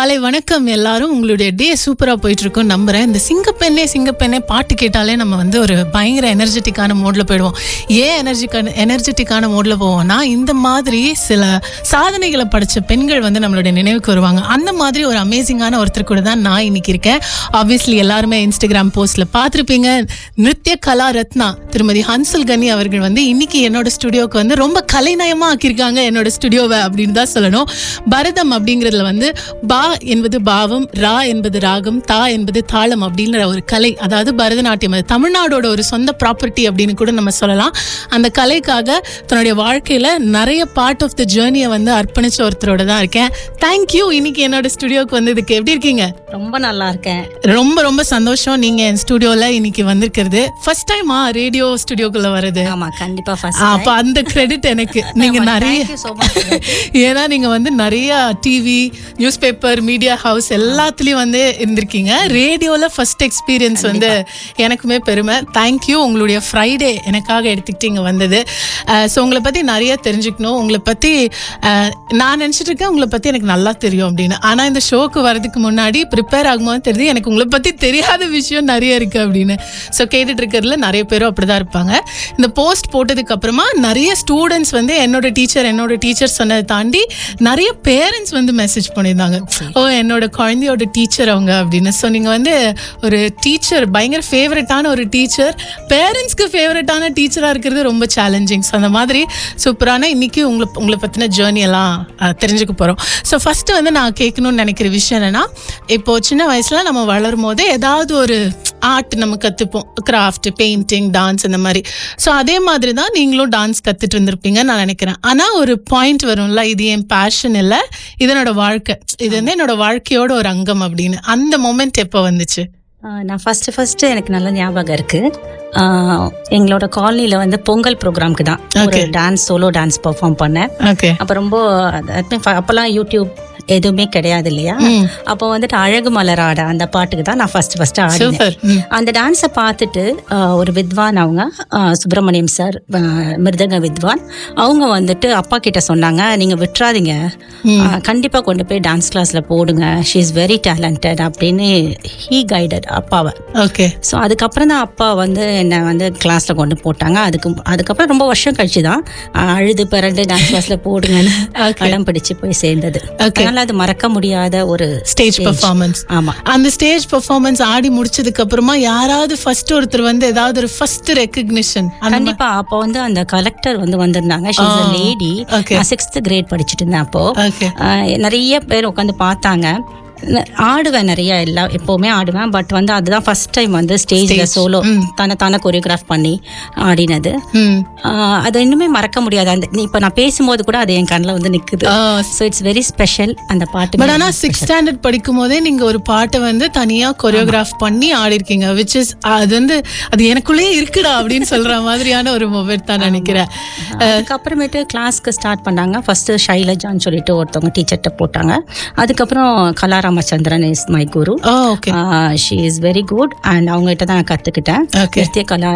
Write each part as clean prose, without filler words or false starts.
காலை வணக்கம் எல்லாரும். உங்களுடைய டே சூப்பராக போயிட்டு இருக்கும் நம்புறேன். இந்த சிங்கப்பெண்ணே பாட்டு கேட்டாலே நம்ம வந்து ஒரு பயங்கர எனர்ஜெட்டிக்கான மோட்ல போயிடுவோம். ஏன் எனர்ஜெட்டிக்கான மோட்ல போவோம்னா, இந்த மாதிரி சில சாதனைகளை படைச்ச பெண்கள் வந்து நம்மளுடைய நினைவுக்கு வருவாங்க. அந்த மாதிரி ஒரு அமேசிங்கான ஒருத்தர் கூட தான் நான் இன்னைக்கு இருக்கேன். ஆப்வியஸ்லி எல்லாருமே இன்ஸ்டாகிராம் போஸ்ட்ல பார்த்துருப்பீங்க. நிருத்ய கலா ரத்னா திருமதி ஹன்சல் கனி அவர்கள் வந்து இன்னைக்கு என்னோட ஸ்டுடியோவுக்கு வந்து ரொம்ப கலைநயமா ஆக்கியிருக்காங்க என்னோட ஸ்டுடியோவை அப்படின்னு தான் சொல்லணும். பரதம் அப்படிங்கிறதுல வந்து பா என்பது பாவம், ரா என்பது ராகம், தா என்பது தாளம் அப்படின்ற ஒரு கலை. அதாவது பரதநாட்டியம் அது தமிழ்நாடோட ஒரு சொந்த ப்ராப்பர்ட்டி அப்படின்னு கூட நம்ம சொல்லலாம். அந்த கலைக்காக தன்னுடைய வாழ்க்கையில நிறைய பார்ட் ஆஃப் த ஜேர்னியை வந்து அர்ப்பணிச்ச ஒருத்தரோட தான் இருக்கேன். தேங்க்யூ இன்னைக்கு என்னோட ஸ்டுடியோக்கு வந்ததுக்கு. எப்படி இருக்கீங்க? ரொம்ப நல்லா இருக்கேன். ரொம்ப ரொம்ப சந்தோஷம் நீங்க என் ஸ்டுடியோல இன்னைக்கு வந்திருக்கிறது. ஃபர்ஸ்ட் டைமா ரேடியோ ஸ்டுடியோக்குள்ள வருது? ஆமா, கண்டிப்பா ஃபர்ஸ்ட். அப்ப அந்த கிரெடிட் எனக்கு. நீங்க நிறைய ஏன்னா நீங்க வந்து நிறைய TV, news paper, media house எல்லாத்துலயும் வந்து இருந்திருக்கீங்க. ரேடியோல ஃபர்ஸ்ட் எக்ஸ்பீரியன்ஸ் வந்து எனக்குமே பெருமை. தேங்க்யூ. உங்களுடைய ஃப்ரைடே எனக்காக எடுத்துக்கிட்டு இங்க வந்தது. ஸோ உங்களை பத்தி நிறைய தெரிஞ்சுக்கணும். உங்களை பத்தி நான் நினைச்சிட்டு இருக்கேன் உங்களை பத்தி எனக்கு நல்லா தெரியும் அப்படின்னு. ஆனா இந்த ஷோக்கு வரதுக்கு முன்னாடி ப்ரிப்பேர் ஆகும்போது தெரியுது எனக்கு உங்களை பத்தி தெரியாத விஷயம் நிறைய இருக்கு அப்படின்னு. ஸோ கேட்டுட்டு இருக்கிறதுல நிறைய பேரும் அப்படிதான் இருப்பாங்க. இந்த போஸ்ட் போட்டதுக்கு அப்புறமா நிறைய ஸ்டூடெண்ட்ஸ் வந்து என்னோட டீச்சர் சொன்னதை தாண்டி நிறைய பேரண்ட்ஸ் வந்து மெசேஜ் பண்ணியிருந்தாங்க. ஓ, என்னோட குழந்தையோட டீச்சர் அவங்க அப்படின்னு. ஸோ நீங்கள் வந்து ஒரு டீச்சர், பயங்கர ஃபேவரட்டான ஒரு டீச்சர், பேரண்ட்ஸ்க்கு ஃபேவரட்டான டீச்சராக இருக்கிறது ரொம்ப சேலஞ்சிங். ஸோ அந்த மாதிரி சூப்பரான இன்னைக்கு உங்களை பற்றின ஜேர்னி எல்லாம் தெரிஞ்சுக்க போகிறோம். ஸோ ஃபஸ்ட்டு வந்து நான் கேட்கணும்னு நினைக்கிற விஷயம் என்னென்னா, இப்போது சின்ன வயசில் நம்ம வளரும் போதே ஏதாவது ஒரு ஆர்ட் நம்ம கற்றுப்போம். கிராஃப்ட், பெயிண்டிங், டான்ஸ் இந்த மாதிரி. ஸோ அதே மாதிரி தான் நீங்களும் டான்ஸ் கற்றுட்டு இருந்திருப்பீங்கன்னு நான் நினைக்கிறேன். ஆனால் ஒரு பாயிண்ட் வரும்ல, இது என் பேஷன் இல்லை, இது என்னோட வாழ்க்கை, இது வந்து என்னோட வாழ்க்கையோட ஒரு அங்கம் அப்படின்னு. அந்த மொமெண்ட் எப்போ வந்துச்சு? நான் ஃபர்ஸ்ட் எனக்கு நல்ல ஞாபகம் இருக்கு. எங்களோட காலனியில் வந்து பொங்கல் ப்ரோக்ராம்க்கு தான் ஒரு டான்ஸ், சோலோ டான்ஸ் பெர்ஃபார்ம் பண்ணேன். அப்போ ரொம்ப அப்போல்லாம் யூடியூப் எதுவுமே கிடையாது இல்லையா. அப்போ வந்துட்டு அழகு மலராட அந்த பாட்டுக்கு தான் நான் ஃபர்ஸ்ட் ஆடினேன். அந்த டான்ஸை பார்த்துட்டு ஒரு வித்வான், அவங்க சுப்பிரமணியம் சார், மிருதங்க வித்வான், அவங்க வந்துட்டு அப்பா கிட்ட சொன்னாங்க, நீங்க விட்டுறாதீங்க, கண்டிப்பா கொண்டு போய் டான்ஸ் கிளாஸ்ல போடுங்க, ஷீ இஸ் வெரி டேலண்டட் அப்படின்னு ஹீ கைடட் அப்பாவை. ஓகே. ஸோ அதுக்கப்புறம் தான் அப்பா வந்து என்னை வந்து கிளாஸ்ல கொண்டு போட்டாங்க. அதுக்கப்புறம் ரொம்ப வருஷம் கழிச்சு தான் அழுது பிறண்டு டான்ஸ் கிளாஸ்ல போடுங்கன்னு அடம் பிடிச்சு போய் சேர்ந்தது. அது மறக்க முடியாத ஒரு ஸ்டேஜ் பெர்ஃபார்மன்ஸ். ஆமா, அந்த ஸ்டேஜ் பெர்ஃபார்மன்ஸ் ஆடி முடிச்சதுக்கு அப்புறமா யாராவது ஃபர்ஸ்ட் ஒருத்தர் வந்து ஏதாவது ஒரு ஃபர்ஸ்ட் ரெகக்னிஷன்? கண்டிப்பா. அப்போ வந்து அந்த கலெக்டர் வந்து வந்திருந்தாங்க. She is a lady. நான் 6th grade படிச்சுட்டு இருந்தேன். அப்போ நிறைய பேர் உட்காந்து பார்த்தாங்க. ஆடுவேன், நிறைய எப்போவுமே ஆடுவேன். பட் வந்து அதுதான் ஃபர்ஸ்ட் டைம் வந்து ஸ்டேஜ்ல சோலோ தானே கொரியோகிராஃப் பண்ணி ஆடினது. அது இன்னுமே மறக்க முடியாது. அந்த இப்போ நான் பேசும்போது கூட அது என் கண்ணில் வந்து நிற்குது. ஸோ இட்ஸ் வெரி ஸ்பெஷல் அந்த பாட்டு. பட் ஆனால் 6th standard படிக்கும் போதே நீங்கள் ஒரு பாட்டை வந்து தனியாக கொரியோகிராஃப் பண்ணி ஆடிருக்கீங்க. விச் இஸ் அது வந்து அது எனக்குள்ளேயே இருக்குடா அப்படின்னு சொல்ற மாதிரியான ஒரு மொமெண்ட் தான் நினைக்கிறேன். அதுக்கப்புறமேட்டு கிளாஸ்க்கு ஸ்டார்ட் பண்ணாங்க. ஃபர்ஸ்ட் ஷைலஜான்னு சொல்லிட்டு ஒருத்தவங்க டீச்சர்கிட்ட போட்டாங்க. அதுக்கப்புறம் Kala Ramachandran is my guru. She is very good. And அவங்ககிட்ட தான் நான் கற்றுக்கிட்டேன். நிருத்ய கலா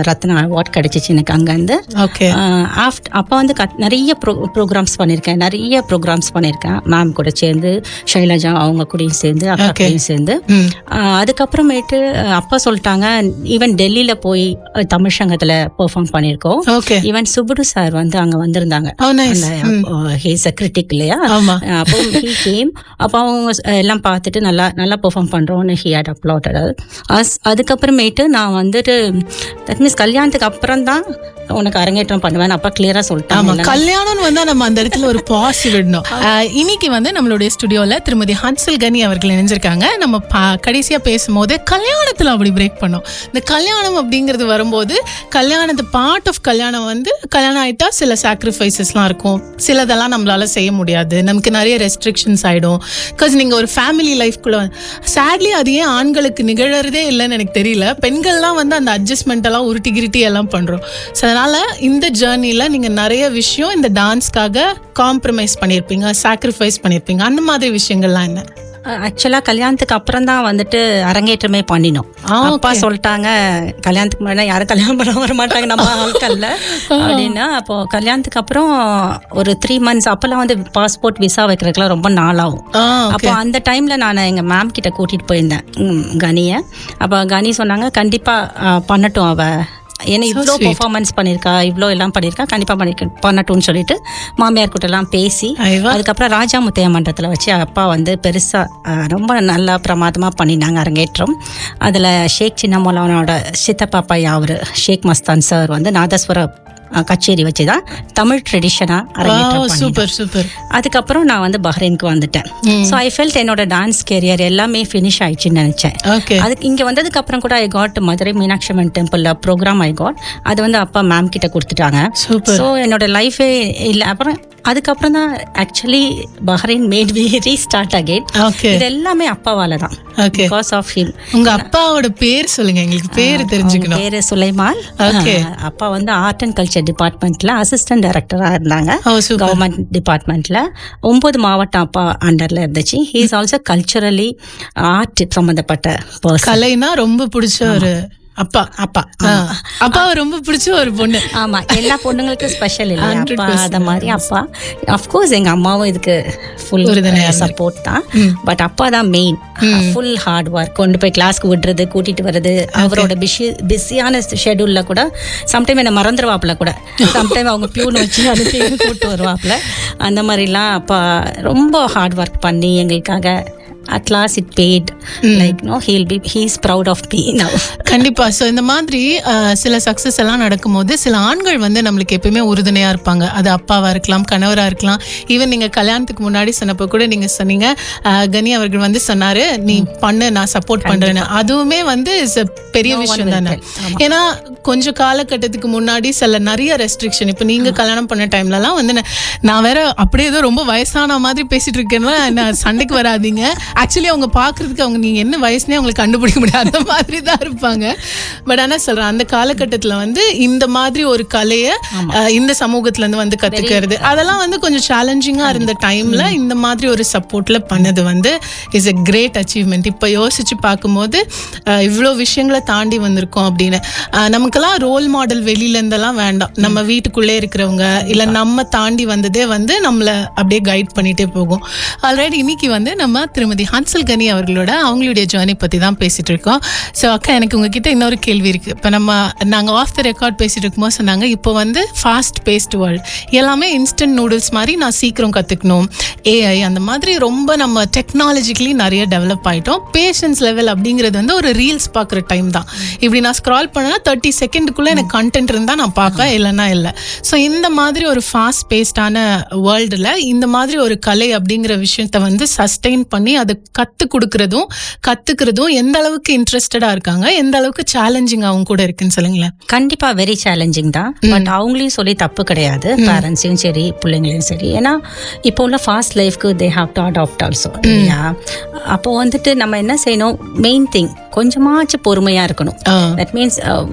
ரத்னா அவார்ட் கிடைச்சிச்சு எனக்கு அங்கேருந்து. அப்போ வந்து நிறைய ப்ரோக்ராம்ஸ் பண்ணியிருக்கேன் மேம் கூட சேர்ந்து, ஷைலஜா அவங்க கூடயும் சேர்ந்து, அக்கா கூடயும் சேர்ந்து. அதுக்கப்புறமேட்டு அப்பா சொல்லிட்டாங்க, ஈவன் டெல்லியில் போய் தமிழ் சங்கத்தில் பெர்ஃபார்ம் பண்ணியிருக்கோம். ஈவன் சுப்புடு சார் வந்து அங்கே வந்திருந்தாங்க. ஹி இஸ் அ கிரிட்டிக் இல்லையா. அப்போ ஹி கேம். அப்போ அவங்க எல்லாம் பார்த்துட்டு நல்லா பெர்ஃபார்ம் பண்ணுறோன்னு ஹி ஹேட் அப்லாடட் அஸ். அதுக்கப்புறமேட்டு நான் வந்துட்டு தட் மீன்ஸ் கல்யாணத்துக்கு அப்புறம் தான் உனக்கு அரங்கேற்றம் பண்ணுவேன் அப்பா கிளியரா சொல்லிட்டாங்க. கல்யாணம் வந்து நம்ம அந்த இடத்துல ஒரு பாஸ் விடணும். இன்னைக்கு வந்து நம்மளுடைய ஸ்டுடியோல திருமதி ஹன்சல் கனி அவர்கள் இணைஞ்சிருக்காங்க. நம்ம கடைசியா பேசும்போது கல்யாணத்துல அப்படி பிரேக் பண்ணோம். இந்த கல்யாணம் அப்படிங்கிறது வரும்போது கல்யாணத்து பார்ட் ஆஃப் கல்யாணம் வந்து கல்யாணம் ஆயிட்டா சில சாக்ரிஃபைசஸ்லாம் இருக்கும், சிலதெல்லாம் நம்மளால செய்ய முடியாது, நமக்கு நிறைய ரெஸ்ட்ரிக்ஷன்ஸ் ஆயிடும். பிகாஸ் நீங்க ஒரு ஃபேமிலி லைஃப்குள்ள சேட்லி அது ஏன் ஆண்களுக்கு நிகழறதே இல்லைன்னு எனக்கு தெரியல. பெண்கள்லாம் வந்து அந்த அட்ஜஸ்ட்மெண்ட் எல்லாம் உருட்டி எல்லாம் பண்றோம். அதனால இந்த ஜேர்னில நீங்க நிறைய விஷயம் இந்த டான்ஸ்க்காக காம்ப்ரமைஸ் பண்ணியிருப்பீங்க, சாக்ரிஃபைஸ் பண்ணியிருப்பீங்க. அந்த மாதிரி விஷயங்கள்லாம் என்ன? ஆக்சுவலாக கல்யாணத்துக்கு அப்புறம் தான் வந்துட்டு அரங்கேற்றமே பண்ணினோம். அப்பா சொல்லிட்டாங்க கல்யாணத்துக்கு முன்னாடி யாரும் கல்யாணம் பண்ண வர மாட்டாங்க நம்ம ஆட்கள்ல அப்படின்னா. அப்போ கல்யாணத்துக்கு அப்புறம் ஒரு 3 months அப்போல்லாம் வந்து பாஸ்போர்ட் விசா வைக்கிறதுக்குலாம் ரொம்ப நாளாகும். அப்போ அந்த டைமில் நான் எங்கள் மேம் கிட்ட கூட்டிகிட்டு போயிருந்தேன் கனியை. அப்போ கனி சொன்னாங்க கண்டிப்பாக பண்ணட்டும் அவள், ஏன்னா இவ்வளோ பெர்ஃபார்மன்ஸ் பண்ணியிருக்கா, இவ்வளோ எல்லாம் பண்ணியிருக்கா, கண்டிப்பாக பண்ணட்டும்னு சொல்லிட்டு மாமியார் கூட்டெல்லாம் பேசி அதுக்கப்புறம் ராஜா முத்தையா மன்றத்தில் வச்சு அப்பா வந்து பெருசாக ரொம்ப நல்லா பிரமாதமாக பண்ணினாங்க அரங்கேற்றம். அதில் ஷேக் சின்ன மௌலானோட சித்தப்பாப்பா அவர் ஷேக் மஸ்தான் சார் வந்து நாதஸ்வர கச்சேரி வச்சு தான் தமிழ் ட்ரெடிஷனாக அரங்கேற்றம். Super super. அதுக்கப்புறம் நான் வந்து பஹ்ரைனுக்கு வந்துட்டேன். ஸோ ஐ ஃபெல்ட் என்னோட டான்ஸ் கேரியர் எல்லாமே ஃபினிஷ் ஆயிடுச்சுன்னு நினச்சேன். அதுக்கு இங்கே வந்ததுக்கு அப்புறம் கூட ஐ காட் மதுரை மீனாட்சி அம்மன் டெம்பிளில் ப்ரோக்ராம் ஐ காட். அது வந்து அப்பா மேம் கிட்ட கொடுத்துட்டாங்க. ஸோ என்னோட லைஃபே இல்லை. அப்புறம் அதுக்கப்புறம் தான் actually Bahrain made we restart again. இது எல்லாமே அப்பாவால தான். Because of him. உங்க அப்பாவோட பேர் சொல்லுங்க, எங்களுக்கு பேர் தெரிஞ்சுக்கணும். பேரு சுலைமான். அப்பா வந்து ஆர்ட் அண்ட் கல்ச்சர் டிபார்ட்மெண்ட்ல அசிஸ்டன்ட் டைரக்டரா இருந்தாங்க. கவர்மெண்ட் டிபார்ட்மெண்ட்ல 9 மாவட்டம் அப்பா அண்டர்ல இருந்துச்சு. He is also culturally art சம்பந்தப்பட்ட பர்சன். கலைனா ரொம்ப பிடிச்ச ஒரு அப்பா. அப்பாவை ரொம்ப பிடிச்ச ஒரு பொண்ணு. ஆமா, எல்லா பொண்ணுங்களுக்கும் ஸ்பெஷல் இல்லை அப்பா. அத மாதிரி அப்பா. அஃப்கோர்ஸ் எங்க அம்மாவும் இதுக்கு ஃபுல் சப்போர்ட் தான். பட் அப்பா தான் மெயின். Full hard work. கொண்டு போய் கிளாஸ்க்கு விடுறது, கூட்டிட்டு வர்றது. அவரோட பிஸியான ஷெடியூல்ல கூட சம்டைம் என்ன மறந்துடுவாப்புல கூட. சம்டைம் அவங்க பியூன் வச்சு அனுப்பி கூப்பிட்டு வருவாப்புல. அந்த மாதிரிலாம் அப்பா ரொம்ப ஹார்ட் ஒர்க் பண்ணி எங்களுக்காக at last it paid. Like no, he's proud of me now. கண்டிப்பா. ஸோ இந்த மாதிரி சில சக்ஸஸ் எல்லாம் நடக்கும்போது சில ஆண்கள் வந்து நம்மளுக்கு எப்பயுமே உறுதுணையா இருப்பாங்க. அது அப்பாவா இருக்கலாம், கணவரா இருக்கலாம். ஈவன் நீங்க கல்யாணத்துக்கு முன்னாடி சொன்னப்போ கூட நீங்க சொன்னீங்க கனி அவர்கள் வந்து சொன்னாரு நீ பண்ணு, நான் சப்போர்ட் பண்றேன்னு. அதுவுமே வந்து பெரிய விஷயம் தானே. ஏன்னா கொஞ்சம் காலகட்டத்துக்கு முன்னாடி சில நிறைய ரெஸ்ட்ரிக்ஷன். இப்போ நீங்க கல்யாணம் பண்ண டைம்லலாம் வந்து நான் வேற அப்படியே ஏதோ ரொம்ப வயசான மாதிரி பேசிட்டு இருக்கேன்னா நான் சண்டைக்கு வராதீங்க. ஆக்சுவலி அவங்க பார்க்கறதுக்கு அவங்க நீங்கள் என்ன வயசுனே அவங்களுக்கு கண்டுபிடிக்க முடியாது, அந்த மாதிரி தான் இருப்பாங்க. பட் ஆனால் சொல்கிறேன் அந்த காலகட்டத்தில் வந்து இந்த மாதிரி ஒரு கலையை இந்த சமூகத்துலேருந்து வந்து கற்றுக்கிறது அதெல்லாம் வந்து கொஞ்சம் சேலஞ்சிங்காக இருந்த டைமில் இந்த மாதிரி ஒரு சப்போர்ட்டில் பண்ணது வந்து இஸ் எ கிரேட் அச்சீவ்மெண்ட். இப்போ யோசிச்சு பார்க்கும்போது இவ்வளோ விஷயங்களை தாண்டி வந்திருக்கோம் அப்படின்னு. நமக்கெல்லாம் ரோல் மாடல் வெளியிலேருந்தெல்லாம் வேண்டாம், நம்ம வீட்டுக்குள்ளே இருக்கிறவங்க இல்லை நம்ம தாண்டி வந்ததே வந்து நம்மளை அப்படியே கைட் பண்ணிகிட்டே போகும். ஆல்ரெடி இன்னைக்கு வந்து நம்ம திருமதி ஹன்சல் கனி அவங்களுடைய ஜேர்னி பற்றி தான் பேசிகிட்டு இருக்கோம். ஸோ அக்கா, எனக்கு உங்ககிட்ட இன்னொரு கேள்வி இருக்குது. இப்போ நாங்கள் ஆஃப் த ரெக்கார்ட் பேசிகிட்டு இருக்கும்போது சொன்னாங்க இப்போ வந்து ஃபாஸ்ட் பேஸ்ட் வேர்ல்டு, எல்லாமே இன்ஸ்டன்ட் நூடுல்ஸ் மாதிரி நான் சீக்கிரம் கற்றுக்கணும், ஏஐ அந்த மாதிரி ரொம்ப நம்ம டெக்னாலஜிக்கலி நிறைய டெவலப் ஆகிட்டோம். பேஷன்ஸ் லெவல் அப்படிங்கிறது வந்து ஒரு ரீல்ஸ் பார்க்குற டைம் தான். இப்படி நான் ஸ்க்ரால் பண்ணேன்னா 30 செகண்டுக்குள்ளே எனக்கு கண்டென்ட் இருந்தால் நான் பார்ப்பேன், இல்லைன்னா இல்லை. ஸோ இந்த மாதிரி ஒரு ஃபாஸ்ட் பேஸ்டான வேர்ல்டில் இந்த மாதிரி ஒரு கலை அப்படிங்கிற விஷயத்த வந்து சஸ்டெயின் பண்ணி அதை கத்துக்கிறதும் எந்த அளவுக்கு இன்ட்ரெஸ்டடா இருக்காங்க, எந்த அளவுக்கு சேலஞ்சிங்காகவும் கூட இருக்குன்னு சொல்லுங்களேன். கண்டிப்பா வெரி சேலஞ்சிங் தான். பட் அவங்களையும் சொல்லி தப்பு கிடையாது, பேரண்ட்ஸையும் சரி பிள்ளைங்களையும் சரி. ஏன்னா இப்போ உள்ள ஃபாஸ்ட் லைஃப்க்கு they have to adapt also. அப்போ வந்துட்டு நம்ம என்ன செய்யணும், மெயின் திங் கொஞ்சமாச்சும் பொறுமையா இருக்கணும். தட் மீன்ஸ்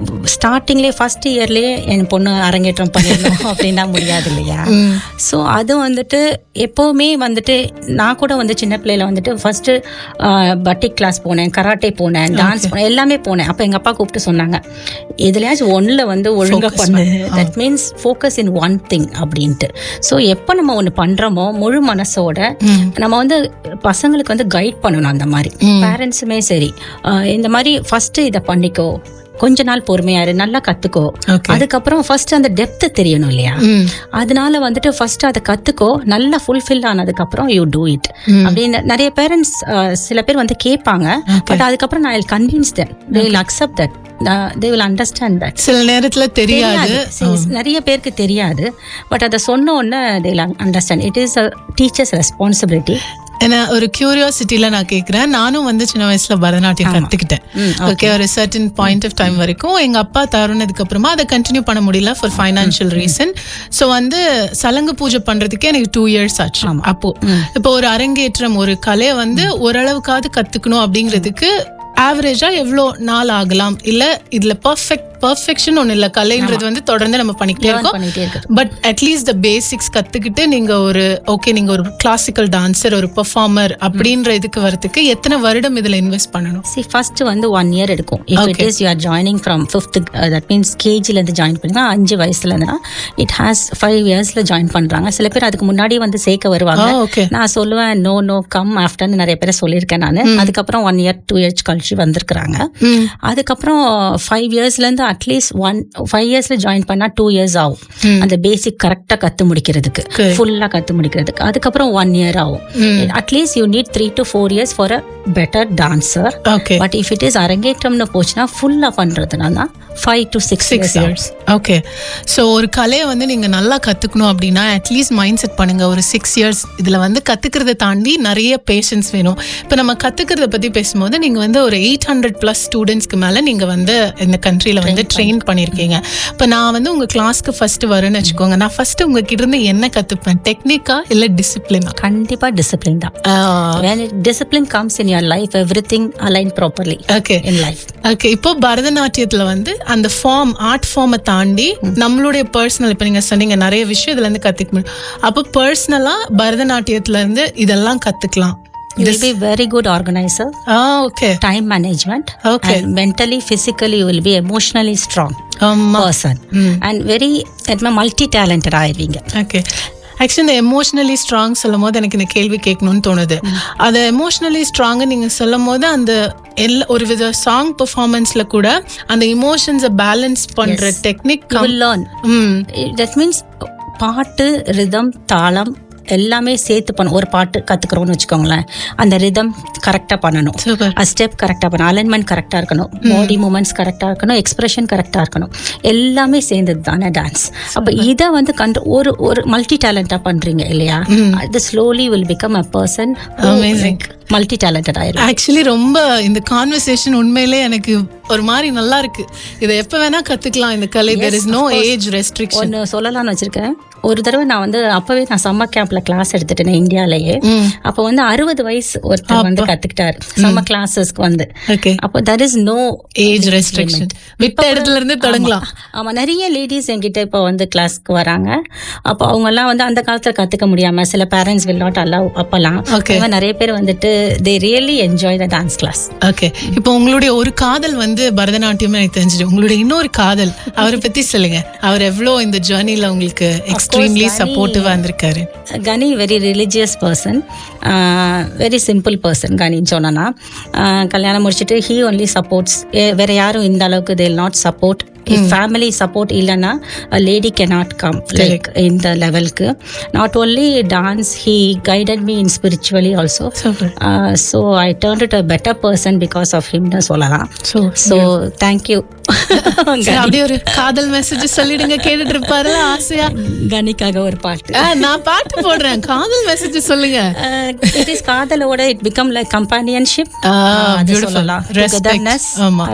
ஸ்டார்டிங்லேயே ஃபர்ஸ்ட் இயர்லேயே என் பொண்ணு அரங்கேற்றம் பண்ணிடணும் அப்படின்னா முடியாது இல்லையா. ஸோ அது வந்துட்டு எப்போவுமே வந்துட்டு நான் கூட வந்து சின்ன பிள்ளையில வந்துட்டு ஃபர்ஸ்ட் பட்டிக் கிளாஸ் போனேன், கராட்டே போனேன், டான்ஸ் போனேன், எல்லாமே போனேன். அப்போ எங்கள் அப்பா கூப்பிட்டு சொன்னாங்க எதுலையாச்சும் ஒன்றில் வந்து ஒழுங்காக பண்ணு, that means focus in one thing அப்படின்ட்டு. ஸோ எப்போ நம்ம ஒன்று பண்ணுறோமோ முழு மனசோட நம்ம வந்து பசங்களுக்கு வந்து கைட் பண்ணணும். அந்த மாதிரி பேரண்ட்ஸுமே சரி, இந்த மாதிரி ஃபர்ஸ்ட் இதை பண்ணிக்கோ, கொஞ்ச நாள் பொறுமையாரு, நல்லா கத்துக்கோ, அதுக்கப்புறம் ஃபர்ஸ்ட் அந்த டெப்த் தெரியணும் இல்லையா. அதனால வந்துட்டு ஃபர்ஸ்ட் அதை கத்துக்கோ, நல்லா ஃபுல்ஃபில் ஆனதுக்கப்புறம் யூ டூ இட் அப்படின்னு நிறைய பேரண்ட்ஸ் சில பேர் வந்து கேட்பாங்க. பட் அதுக்கப்புறம் நான் will convince that, they will accept that, they will understand that. சில நேரத்துல தெரியாது, நிறைய பேருக்கு தெரியாது. பட் அதை சொன்ன உடனே they will understand. It is a teacher's responsibility. ஏன்னா ஒரு கியூரியாசிட்டியில் நான் கேட்குறேன். நானும் வந்து சின்ன வயசில் பரதநாட்டியம் கற்றுக்கிட்டேன். ஓகே, ஒரு சர்டன் பாயிண்ட் ஆஃப் டைம் வரைக்கும் எங்கள் அப்பா தருணதுக்கு அப்புறமா அதை கண்டினியூ பண்ண முடியல ஃபார் ஃபைனான்ஷியல் ரீசன். ஸோ வந்து சலங்கு பூஜை பண்ணுறதுக்கே எனக்கு 2 years ஆச்சு. அப்போது இப்போ ஒரு அரங்கேற்றம், ஒரு கலையை வந்து ஓரளவுக்காவது கற்றுக்கணும் அப்படிங்கிறதுக்கு ஆவரேஜா எவ்வளோ நாள் ஆகலாம், இல்ல இதுல பர்ஃபெக்ஷன் ஒண்ணு இல்ல, கலைன்றது வந்து தொடர்ந்து நம்ம பண்ணிக்கிட்டே இருக்கோம். பட் அட்லீஸ்ட் த பேசிக்ஸ் கத்துக்கிட்டு நீங்க நீங்க ஒரு கிளாசிக்கல் டான்சர், ஒரு பெர்ஃபார்மர் அப்படின்ற இதுக்கு வரதுக்கு எத்தனை வருடம் இதுல இன்வெஸ்ட் பண்ணணும்? ஃபர்ஸ்ட் வந்து 1 year எடுக்கும். If it is you are joining from 5th, that means KG ல இருந்து ஜாயின் பண்ணா 5 வயசுல இருந்தா it has 5 yearsல ஜாயின் பண்றாங்க. சில பேர் அதுக்கு முன்னாடி வந்து சேர்க்க வருவாங்க. நான் சொல்லுவேன் நோ கம் ஆஃப்டர்னு நிறைய பேரை சொல்லியிருக்கேன் நான். அதுக்கப்புறம் 1 year 2 years கழிச்சு வந்திருக்கிறாங்க. அதுக்கப்புறம் 5 yearsல இருந்து அட்லீஸ்ட் 5 yearsல ஜாயின் பண்ணா 2 years ஆகும் அந்த பேசிக் கரெக்டா கத்து முடிக்கிறதுக்கு, ஃபுல்லா கத்து முடிக்கிறதுக்கு. அதுக்கப்புறம் 1 year ஆகும். At least you need 3 to 4 years for a better dancer. But if it is அரங்கேற்றம்னு போச்சுன்னா ஃபுல்லா பண்றதுனா 5 to 6 years. ஓகே. ஸோ ஒரு கலையை வந்து நீங்கள் நல்லா கற்றுக்கணும் அப்படின்னா அட்லீஸ்ட் மைண்ட் செட் பண்ணுங்கள் ஒரு 6 years. இதில் வந்து கற்றுக்கிறத தாண்டி நிறைய பேஷன்ஸ் வேணும். இப்போ நம்ம கற்றுக்கிறத பற்றி பேசும்போது நீங்கள் வந்து ஒரு 800+ ஸ்டூடெண்ட்ஸ்க்கு மேலே நீங்கள் வந்து இந்த கண்ட்ரியில் வந்து ட்ரெயின் பண்ணியிருக்கீங்க. இப்போ நான் வந்து உங்கள் கிளாஸ்க்கு ஃபஸ்ட்டு வரேன்னு வச்சுக்கோங்க, நான் ஃபஸ்ட்டு உங்ககிட்ட இருந்து என்ன கற்றுப்பேன்? டெக்னிக்கா இல்லை டிசிப்ளினா? கண்டிப்பாக டிசிப்ளின் தான். when discipline comes in your life, everything aligned properly in life. Okay. இப்போ பரதநாட்டியத்தில் வந்து அந்த ஆர்ட் ஃபார்மை தாண்டி நம்மளுடைய பர்சனல், இப்போ நீங்க சொன்னீங்க நிறைய விஷயம் இதுல இருந்து கத்துக்க முடியும். அப்போ பர்சனலா பரதநாட்டியத்துல இருந்து இதெல்லாம் கத்துக்கலாம். You will be very good organizer. Okay. Time management. Okay. And mentally, physically, you will be emotionally strong person. And very multi-talented ஆயிருவீங்க. Okay. Actually இந்த எமோஷனலி ஸ்ட்ராங் சொல்லும் போது எனக்கு இந்த கேள்வி கேட்கணும்னு தோணுது. அது எமோஷனலி ஸ்ட்ராங் நீங்க சொல்லும் போது அந்த ஒரு வித சாங் பெர்ஃபார்மன்ஸ்ல கூட அந்த இமோஷன்ஸை பேலன்ஸ் பண்ற டெக்னிக் that means பாட்டு, ரிதம், தாளம் எல்லாமே சேர்த்து பண்ணணும். ஒரு பாட்டு கத்துக்கிறோம்னு வச்சுக்கோங்களேன், அந்த ரிதம் கரெக்டாக பண்ணணும், ஸ்டெப் கரெக்டாக பண்ணணும், அலைன்மெண்ட் கரெக்டாக இருக்கணும், பாடி மூமெண்ட்ஸ் கரெக்டாக இருக்கணும், எக்ஸ்பிரஷன் கரெக்டாக இருக்கணும், எல்லாமே சேர்ந்தது தானே டான்ஸ். அப்போ இதை வந்து ஒரு மல்டி டேலண்டாக பண்ணுறீங்க இல்லையா, அது slowly will become a person multi talented ஆயிரும். ஆக்சுவலி ரொம்ப இந்த கான்வர்சேஷன் உண்மையிலே எனக்கு ஒரு மாதிரி நல்லா இருக்கு. இதை எப்போ வேணா கத்துக்கலாம் இந்த கலை. there is no age restriction. ஒன்று சொல்லலாம்னு வச்சிருக்கேன். ஒரு தடவை நான் வந்து அப்பவே நான் சம்மர் கேம்ப்ல கிளாஸ் எடுத்துட்டேன் இந்தியாலயே. அப்போ வந்து 60 வயசு ஒருத்தர் வந்து கத்துக்கிட்டாரு சம்மர் கிளாஸஸ்க்கு வந்து. அப்போ there is no age restriction. விட்ட இடத்துல இருந்து தொடங்கலாம். ஆமா, நிறைய லேடிஸ் என்கிட்ட இப்போ வந்து கிளாஸ்க்கு வராங்க. அப்போ அவங்க எல்லாம் வந்து அந்த காலத்துல கத்துக்க முடியாம சில பேரண்ட்ஸ் will not allow அப்பெல்லாம் நிறைய பேர் வந்துட்டு they really enjoy the dance class. Okay. இப்போ உங்களுடைய ஒரு காதல் வந்து பரதநாட்டியம் எனக்கு தெரிஞ்சிடும். உங்களுடைய இன்னொரு காதல் அவரை பத்தி சொல்லுங்க. அவர் எவ்வளோ இந்த ஜர்னில உங்களுக்கு எக்ஸ்ட்ரீம்லி சப்போர்ட்டிவா இருந்திருக்காரு? Kani very religious person, very simple person. கனின்னு சொன்னா கல்யாணம் முடிச்சுட்டு he only supports. வேற யாரும் இந்த அளவுக்கு they will not support. If family support இல்லைன்னா a lady cannot come like இந்த லெவலுக்கு. Not only dance, he guided me in spiritually also. So I turned to a better person because of him னு சொல்லலாம். So thank you. அப்படியே ஒரு காதல் message சொல்லிடுங்க, கேட்டுட்டு இருப்பாரு ஆசையா. கனிக்காக ஒரு பாட்டு நான் பாட்டு போடுறேன், காதல் மெசேஜ் சொல்லுங்க. It is காதலோட it become like companionship. Beautiful.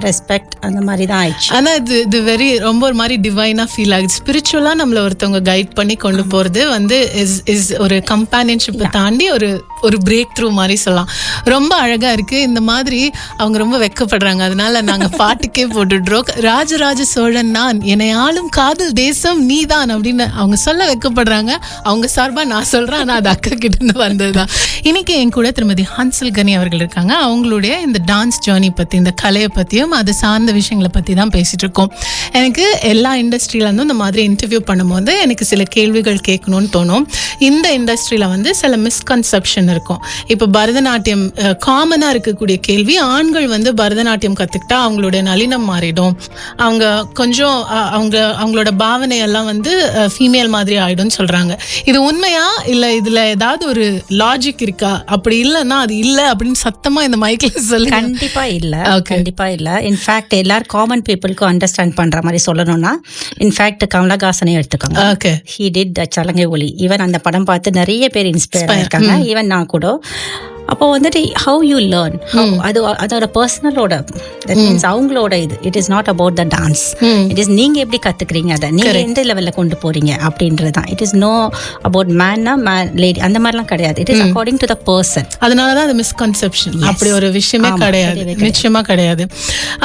Respect அந்த மாதிரி தான் ஆயிடுச்சு. ஆனா இது வெரி ரொம்ப ஒரு மாதிரி டிவைனா ஃபீல் ஆகுது. ஸ்பிரிச்சுவலா நம்மள ஒருத்தவங்க கைட் பண்ணி கொண்டு போறது வந்து இஸ் ஒரு கம்பானியன்ஷிப்பை தாண்டி ஒரு பிரேக் த்ரூ மாதிரி சொல்லலாம். ரொம்ப அழகா இருக்கு. இந்த மாதிரி அவங்க ரொம்ப வெக்கப்படுறாங்க, அதனால நாங்க பாட்டுக்கே போட்டுடுறோம். ராஜராஜ சோழன் நான், என்னை ஆளும் காதல் தேசம் நீதான் அப்படின்னு அவங்க சொல்ல வெக்கப்படுறாங்க. அவங்க சார்பா நான் சொல்றேன், ஆனா அது அக்கா கிட்ட இருந்து வந்ததுதான். இன்னைக்கு என் கூட திருமதி ஹன்சல் கனி அவர்கள் இருக்காங்க. அவங்களுடைய இந்த டான்ஸ் ஜேர்னி பத்தி, இந்த கலையை பத்தியும் அது சார்ந்த விஷயங்களை பத்தி தான் பேசிட்டு இருக்கோம். எனக்கு எல்லா இண்டஸ்ட்ரியில இருந்தும் இந்த மாதிரி இன்டர்வியூ பண்ணும்போது எனக்கு சில கேள்விகள் கேட்கணும்னு தோணும். இந்த இண்டஸ்ட்ரியில வந்து சில மிஸ்கன்செப்ஷன் இருக்கும். இப்போ பரதநாட்டியம் காமனா இருக்கக்கூடிய கேள்வி, ஆண்கள் வந்து பரதநாட்டியம் கத்துக்கிட்டா அவங்களுடைய நளினம் மாறிடும், அவங்க கொஞ்சம் அவங்களோட பாவனை எல்லாம் வந்து ஃபீமேல் மாதிரி ஆயிடும் சொல்றாங்க. இது உண்மையா இல்ல இதுல ஏதாவது ஒரு லாஜிக் இருக்கா? அப்படி இல்லைன்னா அது இல்ல அப்படின்னு சத்தமா இந்த மைக்ல சொல்லு. கண்டிப்பா இல்ல, கண்டிப்பா இல்ல. இன்ஃபேக்ட் எல்லாரும் காமன் பீப்புளுக்கும் அண்டர்ஸ்டாண்ட் பண்ற மாதிரி சொல்லணும்னா, இன்ஃபேக்ட் கமலஹாசனை எடுத்துக்கோங்க. he did the சலங்கை ஒலி. ஈவன் அந்த படம் பார்த்து நிறைய பேர் இன்ஸ்பயர் ஆயிருக்காங்க. ஈவன் நான் கூட அப்போ வந்துட்டு how you learn, அது அதோட பர்சனலோட, that means அவங்களோட இது. it is not about the dance, it is நீங்க எப்படி கத்துக்கிறீங்க, அதை நீங்க எந்த லெவல்ல கொண்டு போறீங்க அப்படின்றது தான். it is no about man lady அந்த மாதிரிலாம் கிடையாது. it is according to the person. அதனாலதான் அது மிஸ்கன்செப்ஷன், அப்படி ஒரு விஷயமே கிடையாது, நிச்சயமா கிடையாது.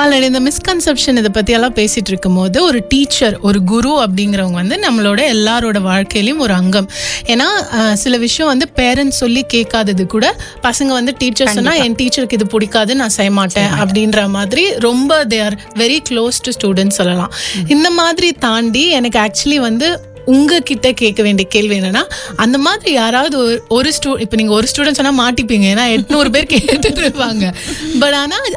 ஆல்ரெடி இந்த மிஸ்கன்செப்ஷன் இதை பத்தி எல்லாம் பேசிட்டு இருக்கும் போது ஒரு டீச்சர், ஒரு குரு அப்படிங்கிறவங்க வந்து நம்மளோட எல்லாரோட வாழ்க்கையிலும் ஒரு அங்கம். ஏன்னா சில விஷயம் வந்து பேரண்ட்ஸ் சொல்லி கேட்காதது கூட பசங்க வந்து டீச்சர் சொன்னா என் டீச்சருக்கு இது பிடிக்காது நான் செய்ய மாட்டேன் அப்படின்ற மாதிரி ரொம்ப they are very close to students சொல்லலாம். இந்த மாதிரி தாண்டி எனக்கு ஆக்சுவலி வந்து உங்ககிட்ட கேட்க வேண்டிய கேள்வி என்னன்னா, அந்த மாதிரி யாராவது ஒரு இப்போ நீங்கள் ஒரு ஸ்டூடெண்ட் சொன்னால் மாட்டிப்பீங்க, ஏன்னா 800 பேர் கேட்டுட்டு இருப்பாங்க. பட் ஆனால்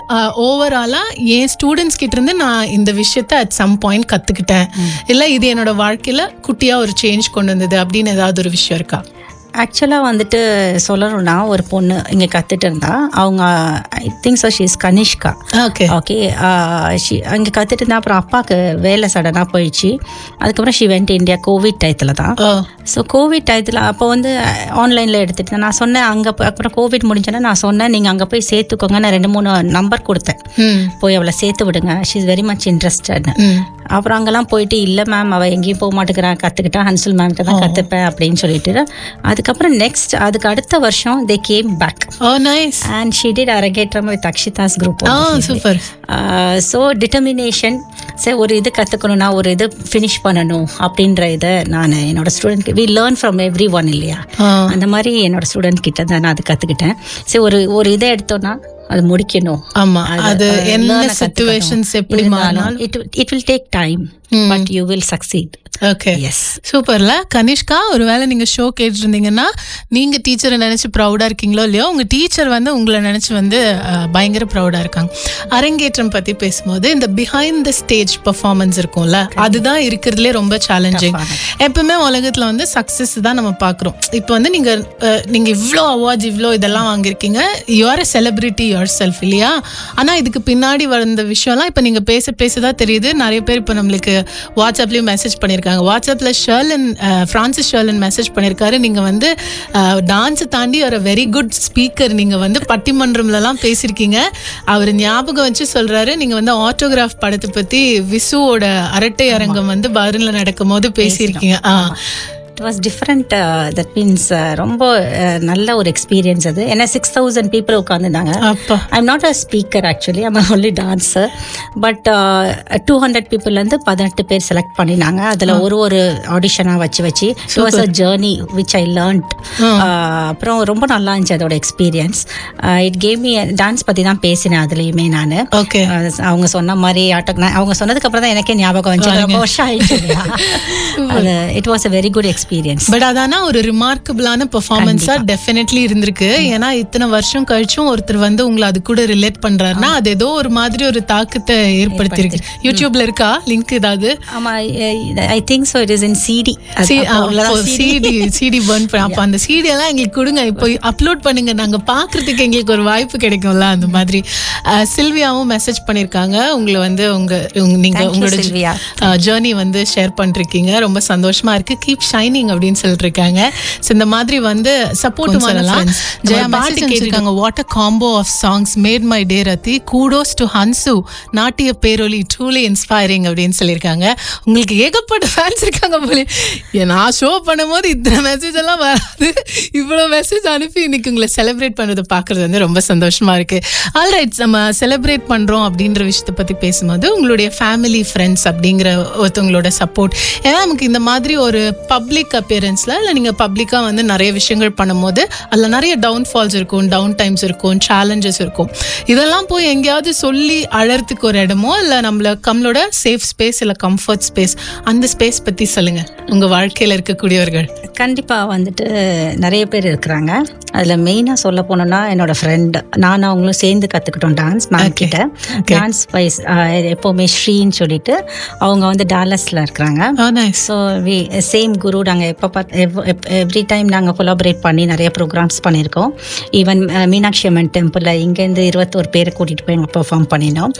ஓவராலாக என் ஸ்டூடெண்ட்ஸ் கிட்ட இருந்து நான் இந்த விஷயத்த அட் சம் பாயிண்ட் கற்றுக்கிட்டேன், இல்லை இது என்னோட வாழ்க்கையில் குட்டியாக ஒரு சேஞ்ச் கொண்டு வந்தது அப்படின்னு ஏதாவது ஒரு விஷயம் இருக்கா? ஆக்சுவலாக வந்துட்டு சொல்லணும்னா, ஒரு பொண்ணு இங்கே கற்றுட்டு இருந்தா, அவங்க ஐ think so she is Kanishka. Okay அங்கே கற்றுட்டு இருந்தா. அப்புறம் அப்பாவுக்கு வேலை சடனாக போயிடுச்சு. அதுக்கப்புறம் ஷி வென்ட் இந்தியா கோவிட் டயத்தில் தான். ஸோ கோவிட் டயத்தில் அப்போ வந்து ஆன்லைனில் எடுத்துகிட்டு நான் சொன்னேன், அங்கே அப்புறம் கோவிட் முடிஞ்சோன்னா நான் சொன்னேன் நீங்கள் அங்கே போய் சேர்த்துக்கோங்க. நான் 2-3 நம்பர் கொடுத்தேன், போய் அவளை சேர்த்து விடுங்க, she is very much interested. அப்புறம் அங்கெல்லாம் போயிட்டு இல்லை மேம் அவள் எங்கேயும் போக மாட்டேங்கிறான், கற்றுக்கிட்டா ஹன்சல் மேம்கிட்ட தான் கற்றுப்பேன் அப்படின்னு சொல்லிட்டு, அதுக்கப்புறம் நெக்ஸ்ட் அதுக்கு அடுத்த வருஷம் they came back. And she did அரங்கேற்றம் with Akshita's group. Super. So determination, சரி ஒரு இது கற்றுக்கணும்னா ஒரு இது ஃபினிஷ் பண்ணணும் அப்படின்ற இதை நான் என்னோட student, we learn from everyone இல்லையா, அந்த மாதிரி என்னோட ஸ்டூடெண்ட் கிட்ட தான் நான் அது கற்றுக்கிட்டேன். சரி ஒரு இதை எடுத்தோன்னா அது முடிக்கணும். ஆமா, அது என்ன சிச்சுவேஷன்ஸ் எப்படி மாறினாலும் it will take time, but you will succeed. Okay, yes, சூப்பர்ல. கனிஷ்கா, ஒருவேளை நீங்க ஷோ கேட்டிருந்தீங்கன்னா, நீங்க டீச்சரை நினைச்சு ப்ரௌடா இருக்கீங்களோ இல்லையோ, உங்க டீச்சர் வந்து உங்களை நினைச்சு வந்து பயங்கர ப்ரௌடா இருக்காங்க. அரங்கேற்றம் பத்தி பேசும்போது இந்த பிஹைண்ட் த ஸ்டேஜ் பெர்ஃபார்மன்ஸ் இருக்கும்ல, அதுதான் இருக்கிறதுலே ரொம்ப சேலஞ்சிங். எப்பவுமே உலகத்துல வந்து சக்சஸ் தான் நம்ம பாக்குறோம். இப்போ வந்து நீங்க இவ்வளோ அவார்ட்ஸ் இவ்வளோ இதெல்லாம் வாங்கியிருக்கீங்க, you are a celebrity your self இல்லையா? ஆனா இதுக்கு பின்னாடி வந்த விஷயம்லாம் இப்போ நீங்க பேசதான் தெரியுது. நிறைய பேர் இப்போ நம்மளுக்கு வாட்ஸ்அப்லயும் மெசேஜ் பண்ணியிருக்காங்க. வாட்ஸ்அப்ல ஃப்ரான்சிஸ் ஷர்லன் மெசேஜ் பண்ணியிருக்காரு, நீங்க வந்து டான்ஸை தாண்டி ஒரு வெரி குட் ஸ்பீக்கர், நீங்க வந்து பட்டிமன்றம்லாம் பேசியிருக்கீங்க. அவர் ஞாபகம் வச்சு சொல்றாரு, நீங்க வந்து ஆட்டோகிராஃப் படத்தை பத்தி விசுவோட அரட்டை அரங்கம் வந்து பர்ன்ல நடக்கும் போது பேசியிருக்கீங்க. It was different, that means ரொம்ப நல்ல ஒரு எக்ஸ்பீரியன்ஸ் அது. ஏன்னா 6,000 people உட்காந்துருந்தாங்க. I'm not a speaker actually, I'm only dancer, but 200 peopleலேருந்து 18 பேர் செலக்ட் பண்ணினாங்க. அதில் ஒரு ஆடிஷனாக வச்சு it was a journey which I learned. அப்புறம் ரொம்ப நல்லா இருந்துச்சு அதோட experience. it gave me, dance பற்றி தான் பேசினேன் அதுலேயுமே நான். அவங்க சொன்ன மாதிரி அவங்க சொன்னதுக்கு அப்புறம் தான் எனக்கே ஞாபகம் வந்துச்சு, ரொம்ப வருஷம் ஆயிடுச்சு. it was a very good experience. But அதானா ஒரு ரிமார்க்கபிளான பெர்ஃபார்மன்ஸா டெஃபினெட்லி இருந்திருக்கு. ஏன்னா இத்தனை வருஷம் கழிச்சும் ஒருத்தர் வந்து உங்களை அது கூட ரிலேட் பண்றாருன்னா அது ஏதோ ஒரு மாதிரி ஒரு தாக்கத்தை ஏற்படுத்திருக்கு. யூடியூப்ல இருக்கா லிங்க் ஏதாவது? ஆமா, I think so. It is in CD burn பண்ண. அப்ப அந்த சிடி எல்லாம் எங்களுக்கு கொடுங்க, இப்போ அப்லோட் பண்ணுங்க, நாங்க பாக்குறதுக்கு எங்களுக்கு ஒரு வாய்ப்பு கிடைக்கும்ல. அந்த மாதிரி சில்வியாவும் மெசேஜ் பண்ணிருக்காங்க, உங்களை வந்து நீங்க உங்களோட ஜர்னி வந்து ஷேர் பண்ணிருக்கீங்க, ரொம்ப சந்தோஷமா இருக்கு, கீப் ஷைனிங் அப்படின்னு சொல்லிட்டு இருக்காங்க. இந்த மாதிரி வந்து சப்போர்ட் பண்ணலாம். ஜெயா பாட்டு கேட்டிருக்காங்க, what a combo of songs made my day Rathi, kudos to Hansu, Natya Peroli, truly inspiring அப்படின்னு சொல்லியிருக்காங்க. உங்களுக்கு ஏகப்பட்ட ஃபேன்ஸ் இருக்காங்க போல. நான் ஷோ பண்ணும்போது இத்தனை மெசேஜ் எல்லாம் வராது, இவ்வளோ மெசேஜ் அனுப்பி இன்னைக்கு உங்களை செலிப்ரேட் பண்ணுறதை பார்க்குறது வந்து ரொம்ப சந்தோஷமா இருக்கு. ஆல்ரைட், நம்ம செலிப்ரேட் பண்ணுறோம் அப்படின்ற விஷயத்தை பற்றி பேசும்போது உங்களுடைய ஃபேமிலி ஃப்ரெண்ட்ஸ் அப்படிங்கிற ஒருத்தவங்களோட சப்போர்ட், ஏன்னா நமக்கு இந்த மாதிரி ஒரு பப்ளிக் அப்பியரன்ஸ்ல இல்லை நீங்கள் பப்ளிக்காக வந்து நிறைய விஷயங்கள் பண்ணும்போது அதில் நிறைய டவுன்ஃபால்ஸ் இருக்கும், டவுன் டைம்ஸ் இருக்கும், சேலஞ்சஸ் இருக்கும். இதெல்லாம் போய் எங்கேயாவது சொல்லி அழறதுக்கு ஒரு இடமோ இல்லை நம்மளோட சேஃப் ஸ்பேஸ் இல்லை கம்ஃபர்ட் ஸ்பேஸ், அந்த ஸ்பேஸ் பற்றி சொல்லுங்கள் உங்கள் வாழ்க்கையில் இருக்கக்கூடியவர்கள். கண்டிப்பாக வந்துட்டு நிறைய பேர் இருக்கிறாங்க. அதில் மெயினாக சொல்ல போனோம்னா என்னோட ஃப்ரெண்ட், நானும் அவங்களும் சேர்ந்து கற்றுக்கிட்டோம் டான்ஸ் மேம் கிட்ட. டான்ஸ் வைஸ் எப்போவுமே ஸ்ரீன்னு சொல்லிட்டு அவங்க வந்து டாலஸில் இருக்கிறாங்க. ஸோ வி சேம் குரு. நாங்கள் எவ்ரி டைம் நாங்கள் கொலாபரேட் பண்ணி நிறைய ப்ரோக்ராம்ஸ் பண்ணியிருக்கோம். ஈவன் மீனாட்சி அம்மன் டெம்பிளில் இங்கேருந்து 21 பேரை கூட்டிகிட்டு போய் நாங்கள் பெர்ஃபார்ம் பண்ணினோம்.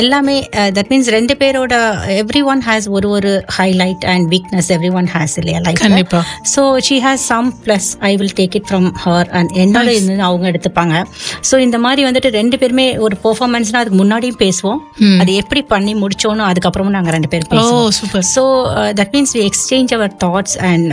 எல்லாமே தட் மீன்ஸ் 2 பேரோட எவ்ரி ஒன் ஹேஸ் ஒரு highlight and weakness every one has இல்லையா life. So she has some plus I will take it from her and என்னோட அவங்க எடுத்துப்பாங்க. ஸோ இந்த மாதிரி வந்துட்டு ரெண்டு பேருமே ஒரு பெர்ஃபார்மன்ஸ்னா அதுக்கு முன்னாடியும் பேசுவோம், அது எப்படி பண்ணி முடிச்சோன்னு அதுக்கப்புறமும் நாங்கள் ரெண்டு பேரும் பேசுவோம். So that means we exchange our thoughts and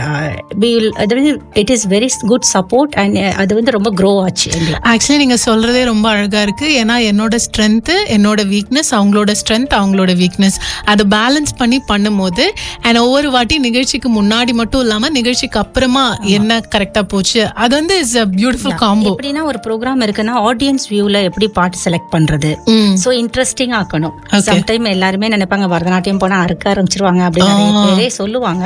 it is very good support and அது வந்து ரொம்ப க்ரோ ஆச்சு. ஆக்சுவலி நீங்கள் சொல்கிறதே ரொம்ப அழகாக இருக்குது. ஏன்னா என்னோட ஸ்ட்ரென்த்து என்னோட வீக்னஸ், அவங்களோட ஸ்ட்ரென்த் அவங்களோட வீக்னஸ், அதை பேலன்ஸ் பண்ணி பண்ணும்போது அண்ட் ஒவ்வொரு வாட்டி நிகழ்ச்சிக்கு முன்னாடி மட்டும் இல்லாமல் நிகழ்ச்சிக்கு அப்புறமா என்ன கரெக்டாக போச்சு, அது வந்து இஸ் அ பியூட்டிஃபுல் காம்போ. எப்படின்னா ஒரு ப்ரோக்ராம் இருக்குன்னா ஆடியன்ஸ் வியூவில் எப்படி பாட்டு செலக்ட் பண்ணுறது, ஸோ இன்ட்ரெஸ்டிங்காக ஆக்கணும். சம்டைம் எல்லாருமே நினைப்பாங்க பரதநாட்டியம் போனால் அறுக்க ஆரம்பிச்சிருவாங்க அப்படின்னு சொல்லுவாங்க.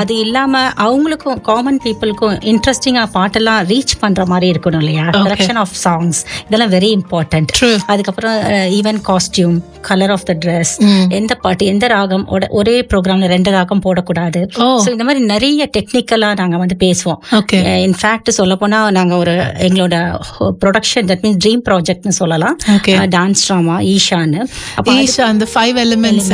அது இல்லாமல் அவங்களுக்கும் காமன் பீப்புளுக்கும் இன்ட்ரெஸ்டிங்காக பாட்டெல்லாம் ரீச் பண்ணுற மாதிரி இருக்கணும் இல்லையா? செலக்ஷன் ஆஃப் சாங்ஸ் இதெல்லாம் வெரி இம்பார்ட்டன்ட். அதுக்கப்புறம் even costume, colour of the dress, எந்த பாட்டு எந்த ராகம், ஒரே ப்ரோக்ராம்ல 2 ராகம் போடக்கூடாது. ஸோ இந்த மாதிரி நிறைய டெக்னிக்கலாக நாங்கள் வந்து பேசுவோம். இன்ஃபேக்ட் சொல்ல போனால் நாங்கள் ஒரு எங்களோட ப்ரொடக்ஷன் தட் மீன்ஸ் ட்ரீம் ப்ராஜெக்ட்னு சொல்லலாம். டான்ஸ் ட்ராமா ஈஷான்னு, அந்த 5 elements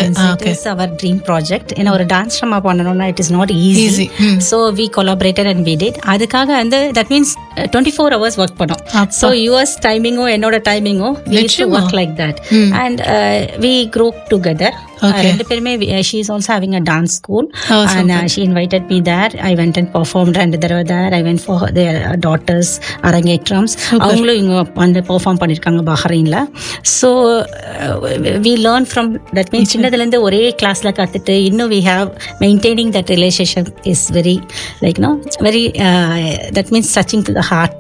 is our dream project. ஏன்னா ஒரு டான்ஸ் ட்ராமா பண்ணணும்னா it is not easy. So we collaborated and we did. அதுக்காக வந்து தட் மீன்ஸ் 24 hours ஒர்க் பண்ணோம். ஸோ யுவர்ஸ் டைமிங்கும் என்னோட டைமிங்கும் we used to work like that and we grew together. ரெண்டு பேருமே she is also having a dance school and she invited me there. I went and performed and there I went for their daughters arangetrams. அவங்களும் இங்க வந்து perform பண்ணிருக்காங்க பஹ்ரைன்ல. So we learn from that means சின்னதுலேருந்து ஒரே கிளாஸ்ல கற்றுட்டு இன்னும் we have maintaining that relationship is very like no very that means touching to the heart.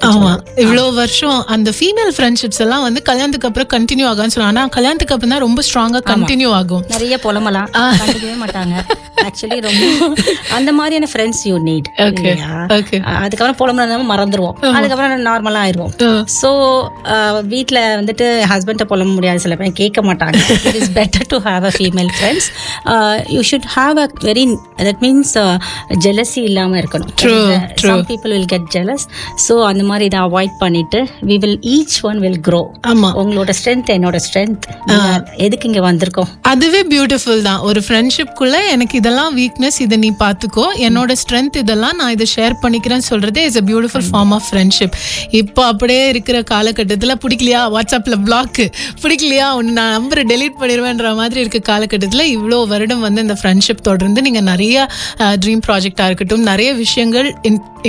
இவ்வளோ வருஷம் அந்த ஃபீமேல் ஃப்ரெண்ட்ஷிப்ஸ் எல்லாம் வந்து கல்யாணத்துக்கு அப்புறம் கண்டினியூ ஆகும்னு சொல்லுவாங்க. ஆனால் கல்யாணத்துக்கு அப்புறம் தான் ரொம்ப ஸ்ட்ராங்காக கண்டினியூ ஆகும். நிறைய புலமெல்லாம் கண்டுக்கவே மாட்டாங்க. ஆக்சுவலி ரொம்ப அந்த மாதிரியான ஃப்ரெண்ட்ஸ் யூ நீட். அதுக்கப்புறம் புலம்புலாம் மறந்துடுவோம், அதுக்கப்புறம் நார்மலாக ஆயிடுவோம். ஸோ வீட்டில் வந்துட்டு ஹஸ்பண்டை புலம்ப முடியாது, சில பேர் கேட்க மாட்டாங்க. It is better to have a female friends. You should have a very that means jealousy இல்லாமல் இருக்கணும். Some people will get jealous. So அந்த மாதிரி இதை அவாய்ட் பண்ணிட்டு we will each one will grow. உங்களோட ஸ்ட்ரென்த் என்னோட ஸ்ட்ரென்த், எதுக்கு இங்கே வந்திருக்கோம் அதுவே பியூட்டிஃபுல் தான். ஒரு ஃப்ரெண்ட்ஷிப்குள்ள எனக்கு இதெல்லாம் வீக்னஸ், இதை நீ பார்த்துக்கோ, என்னோட ஸ்ட்ரென்த் இதெல்லாம் நான் இதை ஷேர் பண்ணிக்கிறேன்னு சொல்றதே is a beautiful form of friendship. இப்போ அப்படியே இருக்கிற காலகட்டத்தில் பிடிக்கலையா வாட்ஸ்அப்பில் பிளாக், பிடிக்கலையா ஒன்று நான் நம்பரை டெலீட் பண்ணிடுவேன்ற மாதிரி இருக்க காலகட்டத்தில் இவ்வளோ வருடம் வந்து இந்த ஃப்ரெண்ட்ஷிப் தொடர்ந்து நீங்கள் நிறைய ட்ரீம் ப்ராஜெக்டாக இருக்கட்டும், நிறைய விஷயங்கள்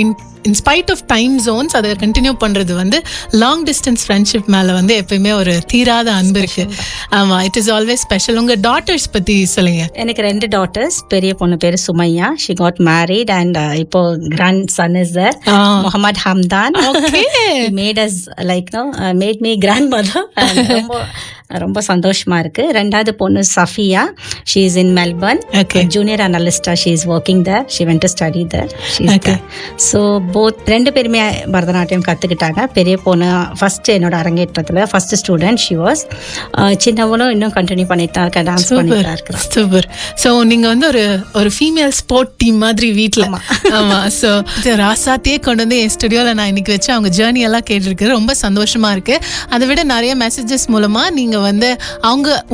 in spite of time zones அதை கண்டினியூ பண்ணுறது வந்து லாங் டிஸ்டன்ஸ் ஃப்ரெண்ட்ஷிப் மேலே வந்து எப்பயுமே ஒரு தீராத அன்பு இருக்கு. ஆமாம், இட் இஸ் ஆல்வேஸ் ஸ்பெஷல். உங்கள் டாட்டர்ஸ் பற்றி சொல்லுங்க. எனக்கு 2 daughters. பெரிய பொண்ணு பேர் சுமையா, she got married and இப்போ grand son is there, Mohammed Hamdan. He made us like no made me grandmother and ரொம்ப சந்தோஷமா இருக்கு. 2வது பொண்ணு Safiya, she is in Melbourne, junior analyst, she is working there, she went to study there, she is there. So both 2 பேருமே பரதநாட்டியம் கத்துக்கிட்டாங்க. பெரிய பொண்ணு first என்னோட அரங்கேற்றத்துல first student she was. சின்னவனும் இன்னும் கண்டினியூ பண்ணிட்டு தான் இருக்கா, டான்ஸ் பண்ணிட்டு தான் இருக்கா. சூப்பர். ஸோ நீங்க வந்து ஒரு ஃபீமேல் ஸ்போர்ட் டீம் மாதிரி வீட்டில். ஆமா. ஸோ ராசாத்தையே கொண்டு வந்து என் ஸ்டுடியோவில் நான் இன்னைக்கு வச்சு அவங்க ஜேர்னி எல்லாம் கேட்டிருக்கு. ரொம்ப சந்தோஷமா இருக்கு. அதை விட நிறைய மெசேஜஸ் மூலமா நீங்க வந்து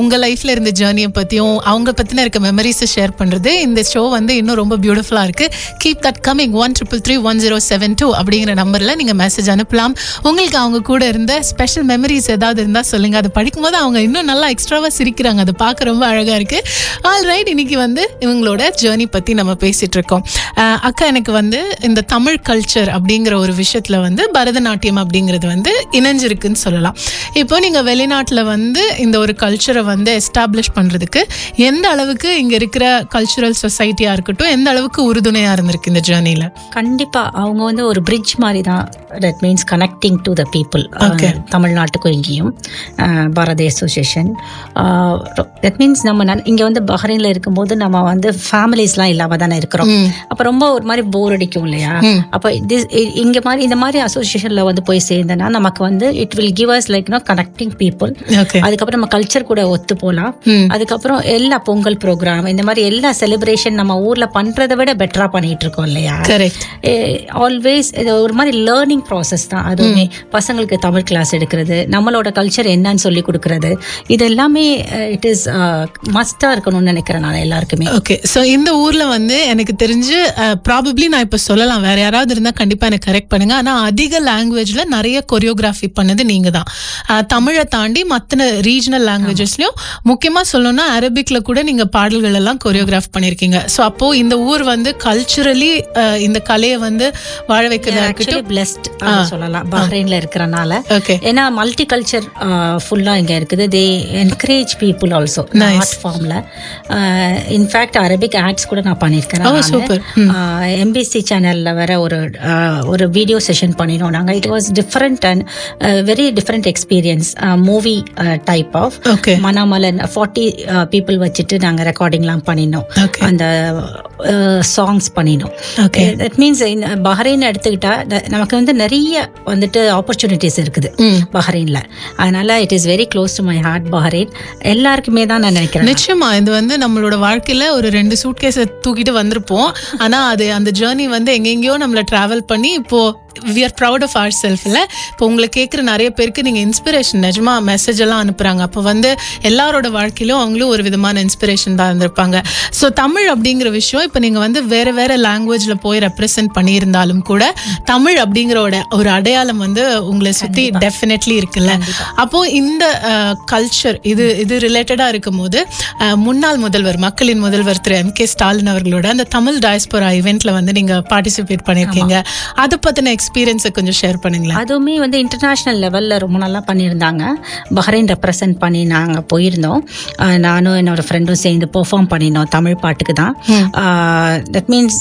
உங்க லைஃப்ல இருந்த ஜேர்னியை பத்தியும் அவங்க பத்தின இருக்க மெமரிஸை ஷேர் பண்றது இந்த ஷோ வந்து இன்னும் ரொம்ப பியூட்டிஃபுல்லா இருக்கு. Keep that coming. 13331 அப்படிங்கிற நம்பர்ல நீங்க மெசேஜ் அனுப்பலாம். உங்களுக்கு அவங்க கூட இருந்த ஸ்பெஷல் மெமரிஸ் ஏதாவது இருந்தா சொல்லுங்க. அதை படிக்கும்போது அவங்க இன்னும் நல்லா எக்ஸ்ட்ராவா சிரிக்கிறாங்க, அதை பார்க்க ரொம்ப அழகா இருக்கு. ஆல்ரைட், இன்னைக்கு வந்து இவங்களோட ஜேர்னி பத்தி நம்ம பேசிட்டு இருக்கோம். அக்கா, எனக்கு வந்து இந்த தமிழ் கல்ச்சர் அப்படிங்கிற ஒரு விஷயத்துல வந்து பரதநாட்டியம் அப்படிங்கிறது வந்து இணைஞ்சிருக்குன்னு சொல்லலாம். இப்போ நீங்க வெளிநாட்டுல வந்து இந்த ஒரு கல்ச்சரை வந்து எஸ்டாப்ளிஷ் பண்றதுக்கு எந்த அளவுக்கு இங்க இருக்கிற கல்ச்சுரல் சொசைட்டியா இருக்கட்டும் எந்த அளவுக்கு உறுதுணையா இருந்திருக்கு இந்த ஜேர்னில? கண்டிப்பா அவங்க வந்து ஒரு பிரிட்ஜ் மாதிரி தான். That means connecting to the people. தமிழ்நாட்டுக்கும் இங்கேயும் பாரதி அசோசியேஷன். தட் மீன்ஸ் நம்ம இங்க வந்து பஹ்ரைன்ல இருக்கும்போது நம்ம வந்து ஃபேமிலிஸ்லாம் இல்லாம தானே இருக்கிறோம். அப்ப ரொம்ப ஒரு மாதிரி போர் அடிக்கும் இல்லையா? அப்ப இங்க மாதிரி இந்த மாதிரி அசோசியேஷன்ல வந்து போய் சேர்ந்தனா நமக்கு வந்து it will give us like no connecting people. அதுக்கப்புறம் நம்ம கல்ச்சர் கூட ஒத்து போகலாம். அதுக்கப்புறம் எல்லா பொங்கல் ப்ரோக்ராம் இந்த மாதிரி எல்லா செலிப்ரேஷன் நம்ம ஊர்ல பண்றதை விட பெட்டரா பண்ணிட்டு இருக்கோம் இல்லையா. ஆல்வேஸ் இது ஒரு மாதிரி லேர்னிங் ப்ராசஸ் தான். அதுவுமே பசங்களுக்கு தமிழ் கிளாஸ் எடுக்கிறது, நம்மளோட கல்ச்சர் என்னன்னு சொல்லி கொடுக்கறது, இது எல்லாமே இட் இஸ் மஸ்டா இருக்கணும்னு நினைக்கிறேன் நான் எல்லாருக்குமே. ஓகே, ஸோ இந்த ஊர்ல வந்து எனக்கு தெரிஞ்சு ப்ராபப்ளி நான் இப்போ சொல்லலாம், வேற யாராவது இருந்தா கண்டிப்பா எனக்கு கரெக்ட் பண்ணுங்க, ஆனா அதிக லாங்குவேஜ்ல நிறைய கொரியோகிராஃபி பண்ணது நீங்க தான். தமிழை தாண்டி மற்ற ரீஜனல் லாங்குவேஜஸ்லயும் முக்கியமா சொல்லணும்னா அரபிக்ல கூட நீங்க பாடல்கள் எல்லாம் கொரியோகிராஃப் பண்ணிருக்கீங்க. ஸோ அப்போ இந்த ஊர் வந்து கல்ச்சுரலி இந்த கலையை வந்து வாழ வைக்கிறதா இருக்கட்டும் பிளெஸ்ட் சொல்லலாம் பஹ்ரைன்ல இருக்கிறனால. ஏன்னா மல்டி கல்ச்சர் ஃபுல்லா இங்க இருக்குது. They encourage people also art ஃபார்ம்ல. இன்ஃபேக்ட் அரபிக் ஆட்ஸ் கூட நான் பண்ணியிருக்கேன். எம்பிசி சேனல்ல வர ஒரு வீடியோ செஷன் பண்ணினோம் நாங்க. It was different and very different experience. Movie type of மனாமலன் 40 பீப்புள் வச்சுட்டு நாங்க ரெக்கார்டிங்லாம் பண்ணினோம். அந்த சாங்ஸ் பண்ணினோம். தட் மீன்ஸ் பஹ்ரைன் எடுத்துக்கிட்டா நமக்கு வந்து நிறைய வந்துட்டு ஆப்பர்ச்சுனிட்டிஸ் இருக்குது பஹ்ரைன்ல. அதனால it is very close to my heart Bahrain. எல்லாருக்குமே தான் நான் நினைக்கிறேன். நிச்சயமா இது வந்து நம்மளோட வாழ்க்கையில ஒரு 2 சூட்கேஸை தூக்கிட்டு வந்திருப்போம். ஆனா அது அந்த ஜேர்னி வந்து எங்கெங்கயோ நம்மள டிராவல் பண்ணி இப்போ we are proud of ourselves. இல்லை இப்போ உங்களை கேட்குற நிறைய பேருக்கு நீங்கள் இன்ஸ்பிரேஷன் நிஜமா மெசேஜ் எல்லாம் அனுப்புகிறாங்க. அப்போ வந்து எல்லாரோட வாழ்க்கையிலும் அவங்களும் ஒரு விதமான இன்ஸ்பிரேஷன் தான் இருந்திருப்பாங்க. ஸோ தமிழ் அப்படிங்கிற விஷயம் இப்போ நீங்கள் வந்து வேறு வேறு லாங்குவேஜில் போய் ரெப்ரசென்ட் பண்ணியிருந்தாலும் கூட தமிழ் அப்படிங்கிற ஒரு அடையாளம் வந்து உங்களை சுற்றி டெஃபினெட்லி இருக்குல்ல. அப்போது இந்த கல்ச்சர் இது ரிலேட்டடாக இருக்கும் போது முன்னாள் முதல்வர் மக்களின் முதல்வர் திரு MK ஸ்டாலின் அவர்களோட அந்த தமிழ் டயஸ்போரா இவெண்ட்ல வந்து நீங்கள் பார்ட்டிசிபேட் பண்ணியிருக்கீங்க. அதை பற்றின எக்ஸ்பீரியன்ஸை கொஞ்சம் ஷேர் பண்ணுங்களேன். அதுவுமே வந்து இன்டர்நேஷ்னல் லெவலில் ரொம்ப நல்லா பண்ணியிருந்தாங்க. பஹ்ரைன் ரெப்ரசன்ட் பண்ணி நாங்கள் போயிருந்தோம். நானும் என்னோட ஃப்ரெண்டும் சேர்ந்து பெர்ஃபார்ம் பண்ணினோம் தமிழ் பாட்டுக்கு தான். தட் மீன்ஸ்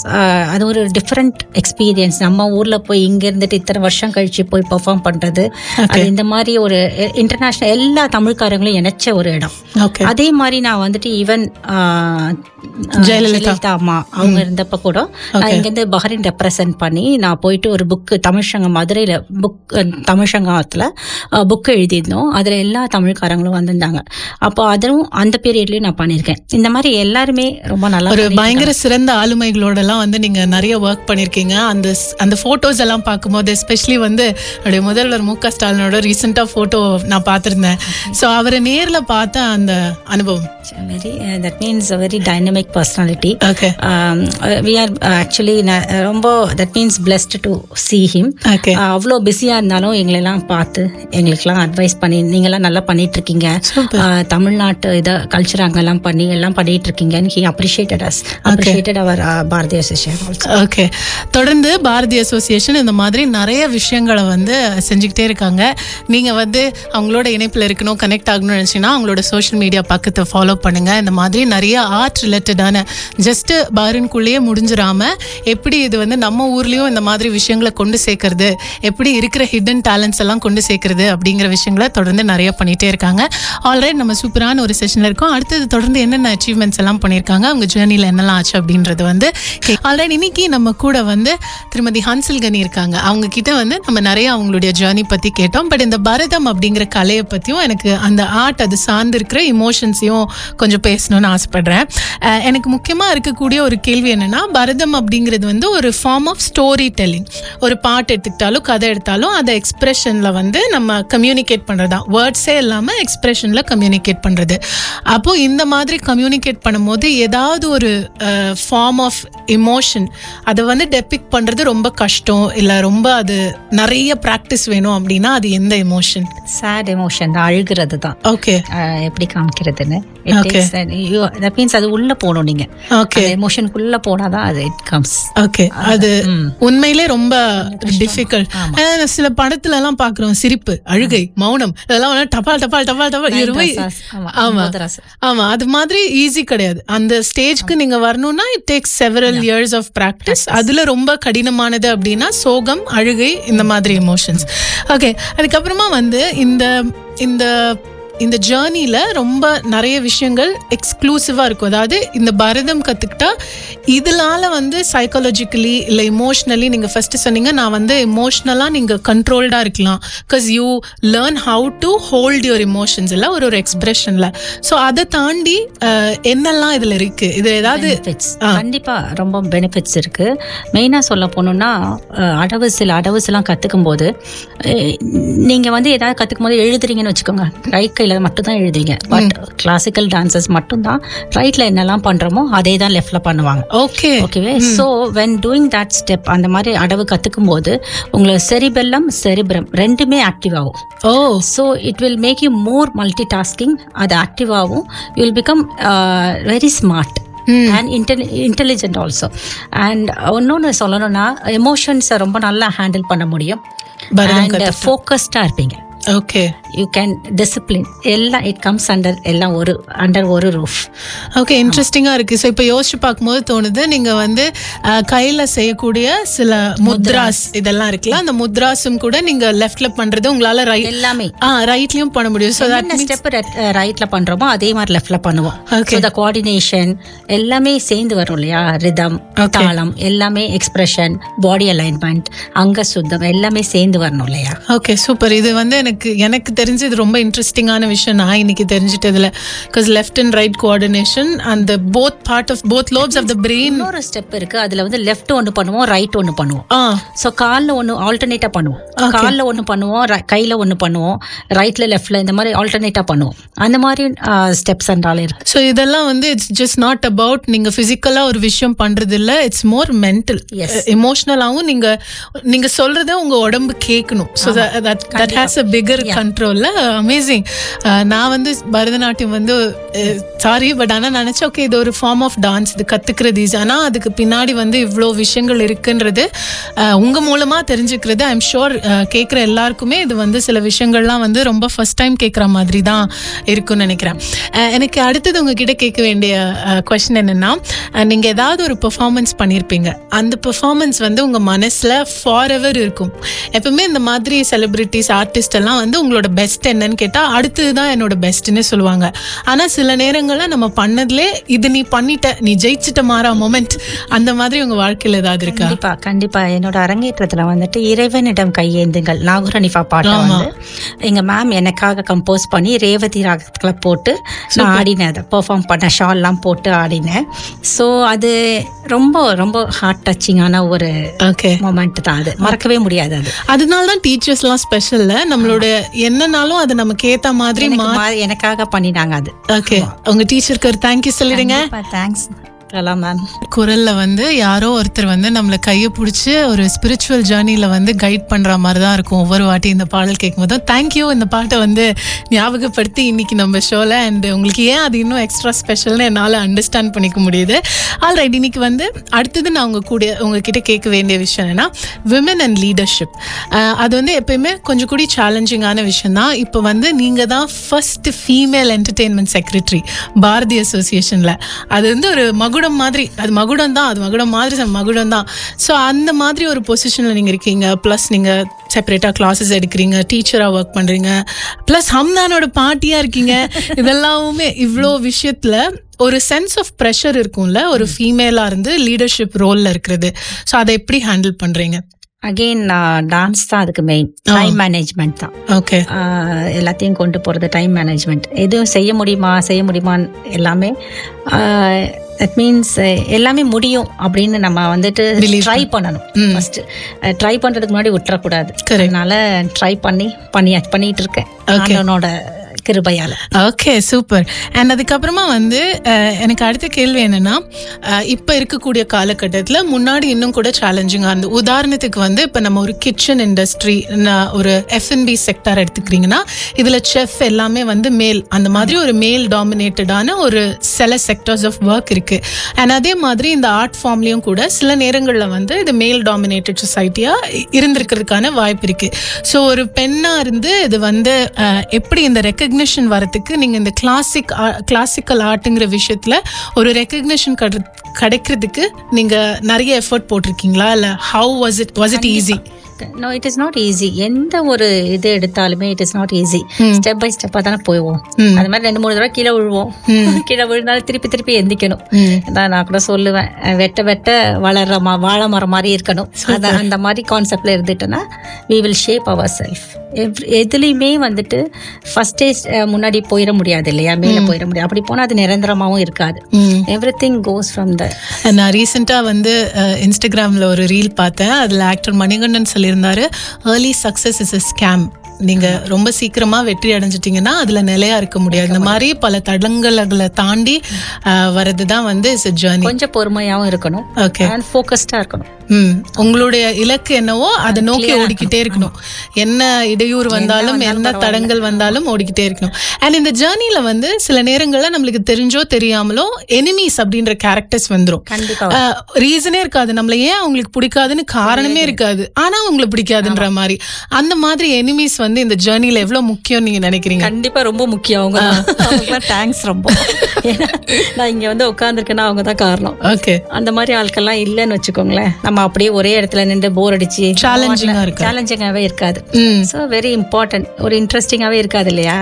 அது ஒரு டிஃப்ரெண்ட் எக்ஸ்பீரியன்ஸ். நம்ம ஊரில் போய் இங்கே இருந்துட்டு இத்தனை வருஷம் கழிச்சு போய் பெர்ஃபார்ம் பண்ணுறது, அது இந்த மாதிரி ஒரு இன்டர்நேஷ்னல் எல்லா தமிழ்காரங்களும் இணைச்ச ஒரு இடம். அதே மாதிரி நான் வந்துட்டு ஈவன் ஜெயலலிதா அம்மா அவங்க இருந்தப்ப கூட நான் இங்கேருந்து பஹ்ரைன் ரெப்ரசன்ட் பண்ணி நான் போயிட்டு ஒரு புக்கு தமிழ்சங்கம் மதுரையில் தமிழ்சங்கத்தில் புக்கு எழுதியிருந்தோம். அதில் எல்லா தமிழ்காரங்களும் வந்திருந்தாங்க. அப்போ அதுவும் அந்த பீரியட்லேயும் நான் பண்ணியிருக்கேன். இந்த மாதிரி எல்லாருமே ரொம்ப நல்லா ஒரு பயங்கர சிறந்த ஆளுமைகளோடலாம் வந்து நீங்கள் நிறைய ஒர்க் பண்ணியிருக்கீங்க. அந்த ஃபோட்டோஸ் எல்லாம் பார்க்கும்போது எஸ்பெஷலி வந்து என்னுடைய முதல்வர் MK ஸ்டாலினோட ரீசெண்டாக ஃபோட்டோ நான் பார்த்துருந்தேன். ஸோ அவரை நேரில் பார்த்த அந்த அனுபவம் that means a very dynamic personality. We are actually ரொம்ப that means blessed to see him. அவ்வளோ பிஸியாக இருந்தாலும் எங்களெல்லாம் பார்த்து எங்களுக்கெல்லாம் அட்வைஸ் பண்ணி நீங்களாம் நல்லா பண்ணிட்டு இருக்கீங்க, தமிழ்நாட்டு இதை கல்ச்சர் அங்கெல்லாம் பண்ணி எல்லாம் பண்ணிட்டு இருக்கீங்கன்னு he appreciated our Bharatiya association also. Okay, தொடர்ந்து பாரதிய அசோசியேஷன் இந்த மாதிரி நிறைய விஷயங்களை வந்து செஞ்சுக்கிட்டே இருக்காங்க. நீங்கள் வந்து அவங்களோட இணைப்பில் இருக்கணும், கனெக்ட் ஆகணும்னு நினச்சிங்கன்னா அவங்களோட சோஷியல் மீடியா பக்கத்தை ஃபாலோ பண்ணுங்க. இந்த மாதிரி நிறைய ஆர்ட் ரிலேட்டடான ஜஸ்ட் பஹ்ரைனுக்குள்ளேயே முடிஞ்சிடாம எப்படி இது வந்து நம்ம ஊர்லேயும் இந்த மாதிரி விஷயங்களை கொண்டு சேர்க்கறது, எப்படி இருக்கிற ஹிடன் டேலண்ட்ஸ் எல்லாம் கொண்டு சேர்க்கறது அப்படிங்கிற விஷயங்களை தொடர்ந்து நிறைய பண்ணிகிட்டே இருக்காங்க. ஆல்ரைட், நம்ம சூப்பரான ஒரு செஷனில் இருக்கோம். அடுத்தது தொடர்ந்து என்னென்ன அச்சீவ்மெண்ட்ஸ் எல்லாம் பண்ணியிருக்காங்க, அவங்க ஜேர்னியில் என்னெல்லாம் ஆச்சு அப்படின்றது வந்து ஆல்ரைட். இன்னைக்கு நம்ம கூட வந்து திருமதி ஹன்சில் கனி இருக்காங்க. அவங்க கிட்ட வந்து நம்ம நிறைய அவங்களுடைய ஜேர்னி பற்றி கேட்டோம். பட் இந்த பரதம் அப்படிங்கிற கலையை பற்றியும் எனக்கு அந்த ஆர்ட் அது சார்ந்து இருக்கிற இமோஷன்ஸையும் கொஞ்சம் பேசணும்னு ஆசைப்படுறேன். எனக்கு முக்கியமாக இருக்கக்கூடிய ஒரு கேள்வி என்னென்னா, பரதம் அப்படிங்கிறது வந்து ஒரு ஃபார்ம் ஆஃப் ஸ்டோரி டெல்லிங். ஒரு பாட்டு எடுத்துக்கிட்டாலும் கதை எடுத்தாலும் அதை எக்ஸ்பிரஷனில் வந்து நம்ம கம்யூனிகேட் பண்ணுறது தான், வேர்ட்ஸே இல்லாமல் எக்ஸ்பிரஷனில் கம்யூனிகேட் பண்ணுறது. அப்போது இந்த மாதிரி கம்யூனிகேட் பண்ணும்போது ஏதாவது ஒரு ஃபார்ம் ஆஃப் இமோஷன் அதை வந்து டெபிக் பண்ணுறது ரொம்ப கஷ்டம், இல்லை ரொம்ப அது நிறைய ப்ராக்டிஸ் வேணும் அப்படின்னா அது எந்த எமோஷன்? சேட் எமோஷன் தான், அழுகிறது தான். ஓகே, எப்படி காமிக்கிறதுன்னு that means அது உள்ள போகணும். நீங்க எமோஷனுக்குள்ள போனாதான் அது இட் கம்ஸ். ஓகே, அது உண்மையிலே ரொம்ப டிஃபிகல்ட். சில படத்துல எல்லாம் பாக்குறோம், சிரிப்பு, அழுகை, மௌனம், இதெல்லாம் டபால் டபால் டபால் டபால். ஆமா, அது மாதிரி ஈஸி கிடையாது. அந்த ஸ்டேஜ்க்கு நீங்க வரணும்னா it takes several years of practice. அதுல ரொம்ப கடினமானது அப்படின்னா சோகம், அழுகை, இந்த மாதிரி எமோஷன்ஸ். ஓகே, அதுக்கப்புறமா வந்து இந்த இந்த ஜேர்னியில் ரொம்ப நிறைய விஷயங்கள் எக்ஸ்க்ளூசிவாக இருக்கும். அதாவது இந்த பரதம் கற்றுக்கிட்டா இதனால வந்து சைக்காலஜிக்கலி இல்லை இமோஷ்னலி, நீங்கள் ஃபஸ்ட்டு சொன்னீங்க நான் வந்து இமோஷ்னலாக நீங்கள் கண்ட்ரோல்டாக இருக்கலாம், because you learn how to hold your emotions எல்லாம் ஒரு எக்ஸ்பிரஷனில். ஸோ அதை தாண்டி என்னெல்லாம் இதில் இருக்குது? இது ஏதாவது கண்டிப்பாக ரொம்ப பெனிஃபிட்ஸ் இருக்குது. மெயினாக சொல்ல போனோம்னா சில அடவுஸ்லாம் கற்றுக்கும் போது நீங்கள் வந்து ஏதாவது கற்றுக்கும் போது எழுதுறீங்கன்னு வச்சுக்கோங்க, ரைட் கையில் மட்டும்தான் எழுதுவீங்க. பட் கிளாசிக்கல் டான்சர்ஸ் மட்டும்தான் ரைட்டில் என்னெல்லாம் பண்ணுறோமோ அதே தான் லெஃப்டில் பண்ணுவாங்க. ஓகேவே. So when doing that step அந்த மாதிரி அடவு கற்றுக்கும் போது உங்களை செரிபெல்லம் செரிப்ரம் ரெண்டுமே ஆக்டிவ் ஆகும். So it will make you more multitasking. அது ஆக்டிவ் ஆகும். You will become very smart and intelligent also. And இன்னொன்று சொல்லணும்னா எமோஷன்ஸை ரொம்ப நல்லா ஹேண்டில் பண்ண முடியும். அண்ட் ஃபோக்கஸ்டாக இருப்பீங்க. ஓகே, யூ கேன் டிசிப்ளின் எல்லாம் இட் கம்ஸ் அண்டர் ஒரு ரூஃப். ஓகே, இன்ட்ரெஸ்டிங்காக இருக்குது. ஸோ இப்போ யோசிச்சு பார்க்கும்போது தோணுது, நீங்கள் வந்து கையில் செய்யக்கூடிய சில முத்ராஸ் இதெல்லாம் இருக்குல்ல, அந்த முத்ராஸும் கூட நீங்கள் லெஃப்டில் பண்ணுறது உங்களால் எல்லாமே ரைட்லேயும் பண்ண முடியும். ஸோ தட் ஸ்டெப் ரைட்டில் பண்ணுறோமோ அதே மாதிரி லெஃப்டில் பண்ணுவோம். ஸோ த கோஆர்டினேஷன் எல்லாமே சேர்ந்து வரும் இல்லையா, ரிதம், தாளம், எல்லாமே எக்ஸ்பிரஷன், பாடி அலைன்மெண்ட், அங்க சுத்தம் எல்லாமே சேர்ந்து வரணும் இல்லையா. Okay, super. இது வந்து எனக்கு தெரிஞ்சு இது ரொம்ப இன்ட்ரெஸ்டிங்கான விஷயம் நான் இன்னைக்கு தெரிஞ்சிட்டதுல. Because left and right coordination அந்த both lobes of the brain. ஒரு ஸ்டெப் இருக்கு, அதுல வந்து லெஃப்ட் ஒன்று பண்ணுவோம், ரைட் ஒன்று பண்ணுவோம். ஸோ காலில் ஒன்று ஆல்டர்னேட்டா பண்ணுவோம், காலில் ஒன்று பண்ணுவோம், கையில் ஒன்று பண்ணுவோம், ரைட்ல லெஃப்ட்ல இந்த மாதிரி ஆல்டர்னேட்டா பண்ணுவோம். அந்த மாதிரி ஸ்டெப்ஸ் என்றாலே இருக்கு. ஸோ இதெல்லாம் வந்து இட்ஸ் ஜஸ்ட் நாட் அபவுட் நீங்க பிசிக்கலா ஒரு விஷயம் பண்றது இல்லை, இட்ஸ் மோர் மென்டல், எமோஷனலாகவும் நீங்க சொல்றத உங்க உடம்பு கேட்கணும். So that has a bigger கண்ட்ரோல்ல. அமேசிங். நான் வந்து பரதநாட்டியம் வந்து சாரி பட் ஆனால் நினச்சேன் ஓகே இது ஒரு ஃபார்ம் ஆஃப் டான்ஸ், இது கற்றுக்கிறது ஈஸி. ஆனால் அதுக்கு பின்னாடி வந்து இவ்வளோ விஷயங்கள் இருக்குன்றது உங்கள் மூலமாக தெரிஞ்சுக்கிறது ஐ எம் ஷுர் கேட்குற எல்லாருக்குமே இது வந்து சில விஷயங்கள்லாம் வந்து ரொம்ப ஃபர்ஸ்ட் டைம் கேட்குற மாதிரி தான் இருக்குன்னு நினைக்கிறேன். எனக்கு அடுத்தது உங்ககிட்ட கேட்க வேண்டிய கொஸ்டின் என்னென்னா, நீங்கள் ஏதாவது ஒரு பெர்ஃபார்மன்ஸ் பண்ணியிருப்பீங்க, அந்த பெர்ஃபார்மன்ஸ் வந்து உங்கள் மனசில் ஃபார் எவர் இருக்கும். எப்பவுமே இந்த மாதிரி செலிபிரிட்டிஸ் ஆர்டிஸ்ட் எல்லாம் வந்து உங்களோட பெஸ்ட் என்னன்னு கேட்டால் அடுத்தது தான் என்னோட பெஸ்ட்னு சொல்லுவாங்க. ஆனால் சில நேரங்களில் நம்ம பண்ணதுலே இது நீ பண்ணிட்ட, நீ ஜெயிச்சிட்ட மாறா மொமெண்ட், அந்த மாதிரி உங்கள் வாழ்க்கையில் ஏதாவது இருக்கா? கண்டிப்பாக என்னோட அரங்கேற்றத்தில் வந்துட்டு இறைவனிடம் கையேந்துங்கள் நாகுரனிஃபா பாட்டை வந்து எங்கள் மேம் எனக்காக கம்போஸ் பண்ணி ரேவதி ராகத்துல போட்டு நான் ஆடினேன், அதை பெர்ஃபார்ம் பண்ண ஷால்லாம் போட்டு ஆடினேன். ஸோ அது ரொம்ப ரொம்ப ஹார்ட் டச்சிங்கான ஒரு மொமெண்ட் தான், அது மறக்கவே முடியாது. அதனால தான் டீச்சர்ஸ்லாம் ஸ்பெஷல்ல, நம்மளோட என்னன்னாலும் அது நமக்கு ஏத்த மாதிரி எனக்காக பண்ணினாங்க அது. ஓகே, உங்க டீச்சருக்கு ஒரு தேங்க்யூ சொல்லிடுங்க. Thanks ma'am. குரல்ல வந்து யாரோ ஒருத்தர் வந்து நம்மளை கையை பிடிச்சி ஒரு ஸ்பிரிச்சுவல் ஜேர்னியில் வந்து கைட் பண்ணுற மாதிரி தான் இருக்கும் ஒவ்வொரு வாட்டி இந்த பாடல் கேட்கும் போதும். தேங்க்யூ, இந்த பாட்டை வந்து ஞாபகப்படுத்தி இன்னைக்கு நம்ம ஷோவில். அண்ட் உங்களுக்கு ஏன் அது இன்னும் எக்ஸ்ட்ரா ஸ்பெஷல்னு என்னால் அண்டர்ஸ்டாண்ட் பண்ணிக்க முடியுது. ஆல்ரைட், இன்னைக்கு வந்து அடுத்தது நான் உங்ககிட்ட கேட்க வேண்டிய விஷயம் என்னன்னா விமன் அண்ட் லீடர்ஷிப். அது வந்து எப்பயுமே கொஞ்சம் கூடி சேலஞ்சிங்கான விஷயம் தான். இப்போ வந்து நீங்கள் தான் first female entertainment secretary Bharathi அசோசியேஷனில். அது வந்து ஒரு மகுடம் மாதிரி, அது மகுடம் தான். ஸோ அந்த மாதிரி ஒரு பொசிஷனில் நீங்கள் இருக்கீங்க. ப்ளஸ் நீங்கள் செப்பரேட்டாக கிளாஸஸ் எடுக்கிறீங்க, டீச்சராக ஒர்க் பண்ணுறீங்க, ப்ளஸ் ஹம்தானோட பாட்டியாக இருக்கீங்க. இதெல்லாமே இவ்வளோ விஷயத்தில் ஒரு சென்ஸ் ஆஃப் ப்ரெஷர் இருக்கும்ல ஒரு ஃபீமேலாக இருந்து லீடர்ஷிப் ரோலில் இருக்கிறது. ஸோ அதை எப்படி ஹேண்டில் பண்ணுறீங்க? அகெயின் டான்ஸ் தான் அதுக்கு மெயின். டைம் மேனேஜ்மெண்ட் தான். ஓகே, எல்லாத்தையும் கொண்டு போகிறது டைம் மேனேஜ்மெண்ட். எதுவும் செய்ய முடியுமான்னு எல்லாமே தட் மீன்ஸ் எல்லாமே முடியும் அப்படின்னு நம்ம வந்துட்டு ட்ரை பண்ணணும். ஃபர்ஸ்ட் ட்ரை பண்ணுறதுக்கு முன்னாடி விட்டுறக்கூடாது. அதனால ட்ரை பண்ணிட்டு இருக்கேன் என்னோட கிருபையால. Okay, super. அண்ட் அதுக்கப்புறமா வந்து எனக்கு அடுத்த கேள்வி என்னன்னா, இப்போ இருக்கக்கூடிய காலகட்டத்தில் முன்னாடி இன்னும் கூட சேலஞ்சிங்காக இருந்து, உதாரணத்துக்கு வந்து இப்போ நம்ம ஒரு கிச்சன் இண்டஸ்ட்ரி, ஒரு F&B செக்டார் எடுத்துக்கிறீங்கன்னா இதில் செஃப் எல்லாமே வந்து மேல், அந்த மாதிரி ஒரு மேல் டாமினேட்டடான ஒரு சில செக்டர்ஸ் ஆஃப் ஒர்க் இருக்குது. அண்ட் அதே மாதிரி இந்த ஆர்ட் ஃபார்ம்லேயும் கூட சில நேரங்களில் வந்து இது மேல் டாமினேட்டட் சொசைட்டியாக இருந்திருக்கிறதுக்கான வாய்ப்பு இருக்குது. ஸோ ஒரு பெண்ணாக இருந்து இது வந்து எப்படி இந்த ரெக்கக்னிஷன் வரதுக்கு நீங்கள் இந்த கிளாசிக்கல் ஆர்ட்டுங்கிற விஷயத்தில் ஒரு ரெக்கக்னிஷன் கிடைக்கிறதுக்கு நீங்கள் நிறைய எஃபர்ட் போட்டிருக்கீங்களா? இல்லை how was it easy? No it is not easy. எந்த ஒரு இது எடுத்தாலுமே it is not easy. Step by ஸ்டெப்பாக தானே போயிடுவோம். அது மாதிரி 2-3 தடவை கீழே விழுவோம். கீழே விழுந்தாலும் திருப்பி எந்திக்கணும். நான் கூட சொல்லுவேன், வெட்ட வெட்ட வாழை மரம் மாதிரி இருக்கணும். அந்த மாதிரி கான்செப்ட்ல இருந்துட்டோன்னா we will shape ourselves. எதுலேயுமே வந்துட்டு ஃபர்ஸ்டே முன்னாடி போயிட முடியாது இல்லையா, மேலே போயிட முடியாது. அப்படி போனால் அது நிரந்தரமாகவும் இருக்காது. Everything cos from the. நான் ரீசெண்டாக வந்து இன்ஸ்டாகிராமில் ஒரு ரீல் பார்த்தேன். அதில் ஆக்டர் மணிகண்டன் சொல்லியிருந்தாரு, early success is a scam. நீங்கள் ரொம்ப சீக்கிரமாக வெற்றி அடைஞ்சிட்டிங்கன்னா அதில் நிலையா இருக்க முடியாது. இந்த மாதிரி பல தடங்களை தாண்டி வர்றது தான் வந்து இட்ஸ் a journey. கொஞ்சம் பொறுமையாகவும் இருக்கணும். ஓகே, அண்ட் ஃபோக்கஸ்டாக இருக்கணும். உங்களுடைய இலக்கு என்னவோ அதை நோக்கி ஓடிக்கிட்டே இருக்கணும். என்ன இடையூறு வந்தாலும் என்ன தடங்கள் வந்தாலும் ஓடிக்கிட்டே இருக்கணும். அண்ட் இந்த ஜேர்னில வந்து சில நேரங்கள்ல நம்மளுக்கு தெரிஞ்சோ தெரியாமலோ எனிமீஸ் அப்படின்ற கேரக்டர்ஸ் வந்துரும். ரீசனே இருக்காது, நம்மள ஏன் அவங்களுக்கு பிடிக்காதுன்னு காரணமே இருக்காது, ஆனா அவங்களுக்கு பிடிக்காதுன்ற மாதிரி. அந்த மாதிரி எனிமீஸ் வந்து இந்த ஜேர்னில எவ்வளவு முக்கியம் நீங்க நினைக்கிறீங்க? கண்டிப்பா ரொம்ப முக்கியம். அவங்க தேங்க்ஸ் ரொம்ப. நான் இங்க வந்து உட்கார்ந்துருக்கேன்னா அவங்க தான் காரணம். ஓகே, அந்த மாதிரி ஆட்கள்லாம் இல்லைன்னு வச்சுக்கோங்களேன், நம்ம அப்படியே ஒரே இடத்துல நின்று போர் அடிச்சு சேலஞ்சிங்காவே இருக்காது. So very important. ஒரு இன்ட்ரெஸ்டிங்காவே இருக்காது இல்லையா?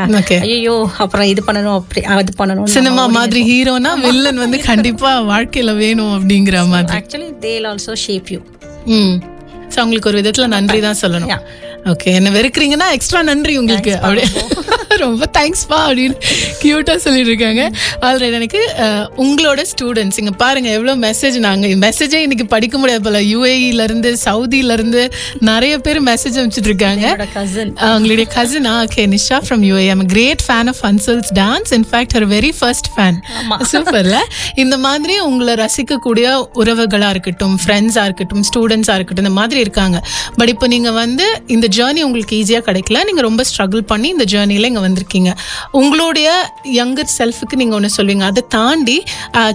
ஐயோ அப்புறம் இது பண்ணணும் அப்படி அது பண்ணணும். சினிமா மாதிரி ஹீரோனா வில்லன் வந்து கண்டிப்பா வாழ்க்கையில வேணும் அப்படிங்கிற மாதிரி. Actually they will also shape you. So அவங்களுக்கு ஒரு விதத்துல நன்றி தான் சொல்லணும். ஓகே, என்ன வெறுக்கிறீங்கன்னா எக்ஸ்ட்ரா நன்றி உங்களுக்கு. அப்படியே ரொம்ப தேங்க்ஸ்பா அப்படின்னு கியூட்டாக சொல்லிட்டு இருக்காங்க. ஆல்ரெடி எனக்கு உங்களோட ஸ்டூடெண்ட்ஸ் இங்கே பாருங்க எவ்வளோ மெசேஜ். நாங்கள் மெசேஜே இன்னைக்கு படிக்க முடியாது போல. யூஏஇலேருந்து சவுதியிலேருந்து நிறைய பேர் மெசேஜ் அனுப்பிச்சிட்டு இருக்காங்க. உங்களுடைய கசினா? Okay, Nisha from UAE. I'm great fan of அன்சல்ஸ் dance. In fact her very first fan. சூப்பர்ல. இந்த மாதிரி உங்களை ரசிக்கக்கூடிய உறவுகளாக இருக்கட்டும், ஃப்ரெண்ட்ஸாக இருக்கட்டும், ஸ்டூடெண்ட்ஸாக இருக்கட்டும், இந்த மாதிரி இருக்காங்க. பட் இப்போ நீங்கள் வந்து இந்த ஜேர்னி உங்களுக்கு ஈஸியாக கிடைக்கல, நீங்கள் ரொம்ப ஸ்ட்ரகிள் பண்ணி இந்த ஜேர்னியில் இங்கே வந்திருக்கீங்க. உங்களுடைய யங்கர் செல்ஃபுக்கு நீங்கள் ஒன்று சொல்வீங்க, அதை தாண்டி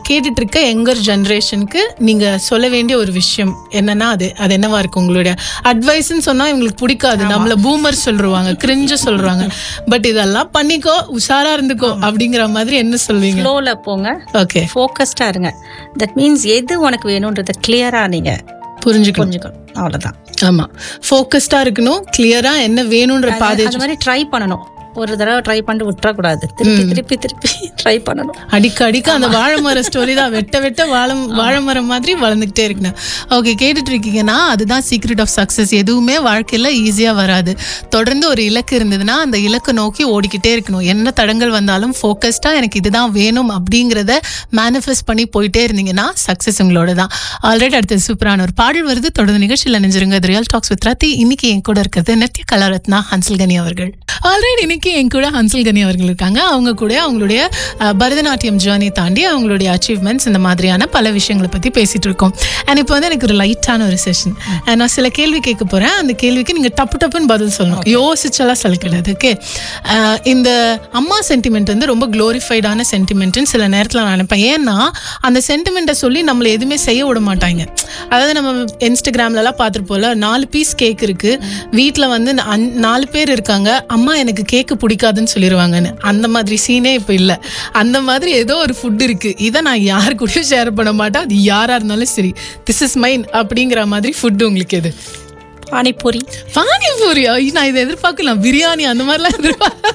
கேட்டுட்டு இருக்க யங்கர் ஜென்ரேஷனுக்கு நீங்கள் சொல்ல வேண்டிய ஒரு விஷயம் என்னன்னா அது என்னவா இருக்கும்? உங்களுடைய அட்வைஸ்ன்னு சொன்னால் இவங்களுக்கு பிடிக்காது, நம்மள பூமர் சொல்லுவாங்க, கிரிஞ்ச சொல்றாங்க. பட் இதெல்லாம் பண்ணிக்கோ, உஷாரா இருந்துக்கோ அப்படிங்கிற மாதிரி என்ன சொல்வீங்க? ஃப்ளோல போங்க. ஓகே, ஃபோக்கஸ்டா இருங்க. தட் மீன்ஸ் எது உனக்கு வேணும்ன்றத கிளியரா நீங்க புரிஞ்சுக்கணும். அவ்வளவுதான். ஆமா, ஃபோக்கஸ்டா இருக்கணும், கிளியரா என்ன வேணும்ன்ற பாதை. அது மாதிரி ட்ரை பண்ணணும். ஒரு தடவை ட்ரை பண்ணிட்டு விட்டுறக்கூடாது, திருப்பி ட்ரை பண்ணணும். அடிக்க அந்த வாழை மர ஸ்டோரி தான். வெட்ட வாழை மரம் மாதிரி வளர்ந்துக்கிட்டே இருக்கணும். ஓகே, கேட்டுட்டு இருக்கீங்கன்னா அதுதான் சீக்ரெட் ஆஃப் சக்ஸஸ். எதுவுமே வாழ்க்கையில் ஈஸியாக வராது. தொடர்ந்து ஒரு இலக்கு இருந்ததுன்னா அந்த இலக்கை நோக்கி ஓடிக்கிட்டே இருக்கணும். என்ன தடங்கள் வந்தாலும் ஃபோக்கஸ்டாக எனக்கு இதுதான் வேணும் அப்படிங்கிறத மேனிஃபெஸ்ட் பண்ணி போயிட்டே இருந்தீங்கன்னா சக்ஸஸ் உங்களோட தான். ஆல்ரெடி அடுத்தது சூப்பரான ஒரு பாடல் வருது. தொடர்ந்து நிகழ்ச்சியில் நினைஞ்சிருங்க. Real talks with Rathi. இன்னைக்கு என் கூட இருக்கிறது நித்ய கலாரத்னா ஹன்சல் கனி அவர்கள். ஆல்ரெடி இன்னைக்கு என் கூட ஹன்சல் கனி அவர்கள் இருக்காங்க. அவங்க கூட அவங்களுடைய பரதநாட்டியம் ஜேர்னி தாண்டி அவங்களுடைய அச்சீவ்மெண்ட்ஸ், இந்த மாதிரியான பல விஷயங்களை பற்றி பேசிட்டு இருக்கோம். அண்ட் இப்போ வந்து எனக்கு ஒரு லைட்டான ஒரு செஷன். நான் சில கேள்வி கேட்க போகிறேன். அந்த கேள்விக்கு நீங்கள் டப்புன்னு பதில் சொல்லணும், யோசிச்செல்லாம் சொல்ல கிடையாது. ஓகே, இந்த அம்மா சென்டிமெண்ட் வந்து ரொம்ப க்ளோரிஃபைடான சென்டிமெண்ட்னு சில நேரத்தில் நான் நினைப்பேன். ஏன்னா அந்த சென்டிமெண்ட்டை சொல்லி நம்மளை எதுவுமே செய்ய விட மாட்டாங்க. அதாவது நம்ம இன்ஸ்டாகிராம்லலாம் பார்த்துட்டு போல 4 பீஸ் கேக் இருக்கு, வீட்டில் வந்து 4 பேர் இருக்காங்க, அம்மா எனக்கு கேக்கு பிடிக்காதுன்னு சொல்லிடுவாங்கன்னு. அந்த மாதிரி சீனே இப்போ இல்லை. அந்த மாதிரி ஏதோ ஒரு ஃபுட் இருக்கு, இதை நான் யாரு கூடயும் ஷேர் பண்ண மாட்டேன், அது யாரா இருந்தாலும் சரி, திஸ் இஸ் மைன் அப்படிங்கிற மாதிரி ஃபுட் உங்களுக்கு எது? பானிபூரி. நான் இதை எதிர்பார்க்கலாம். பிரியாணி அந்த மாதிரிலாம் எதிர்பார்க்க.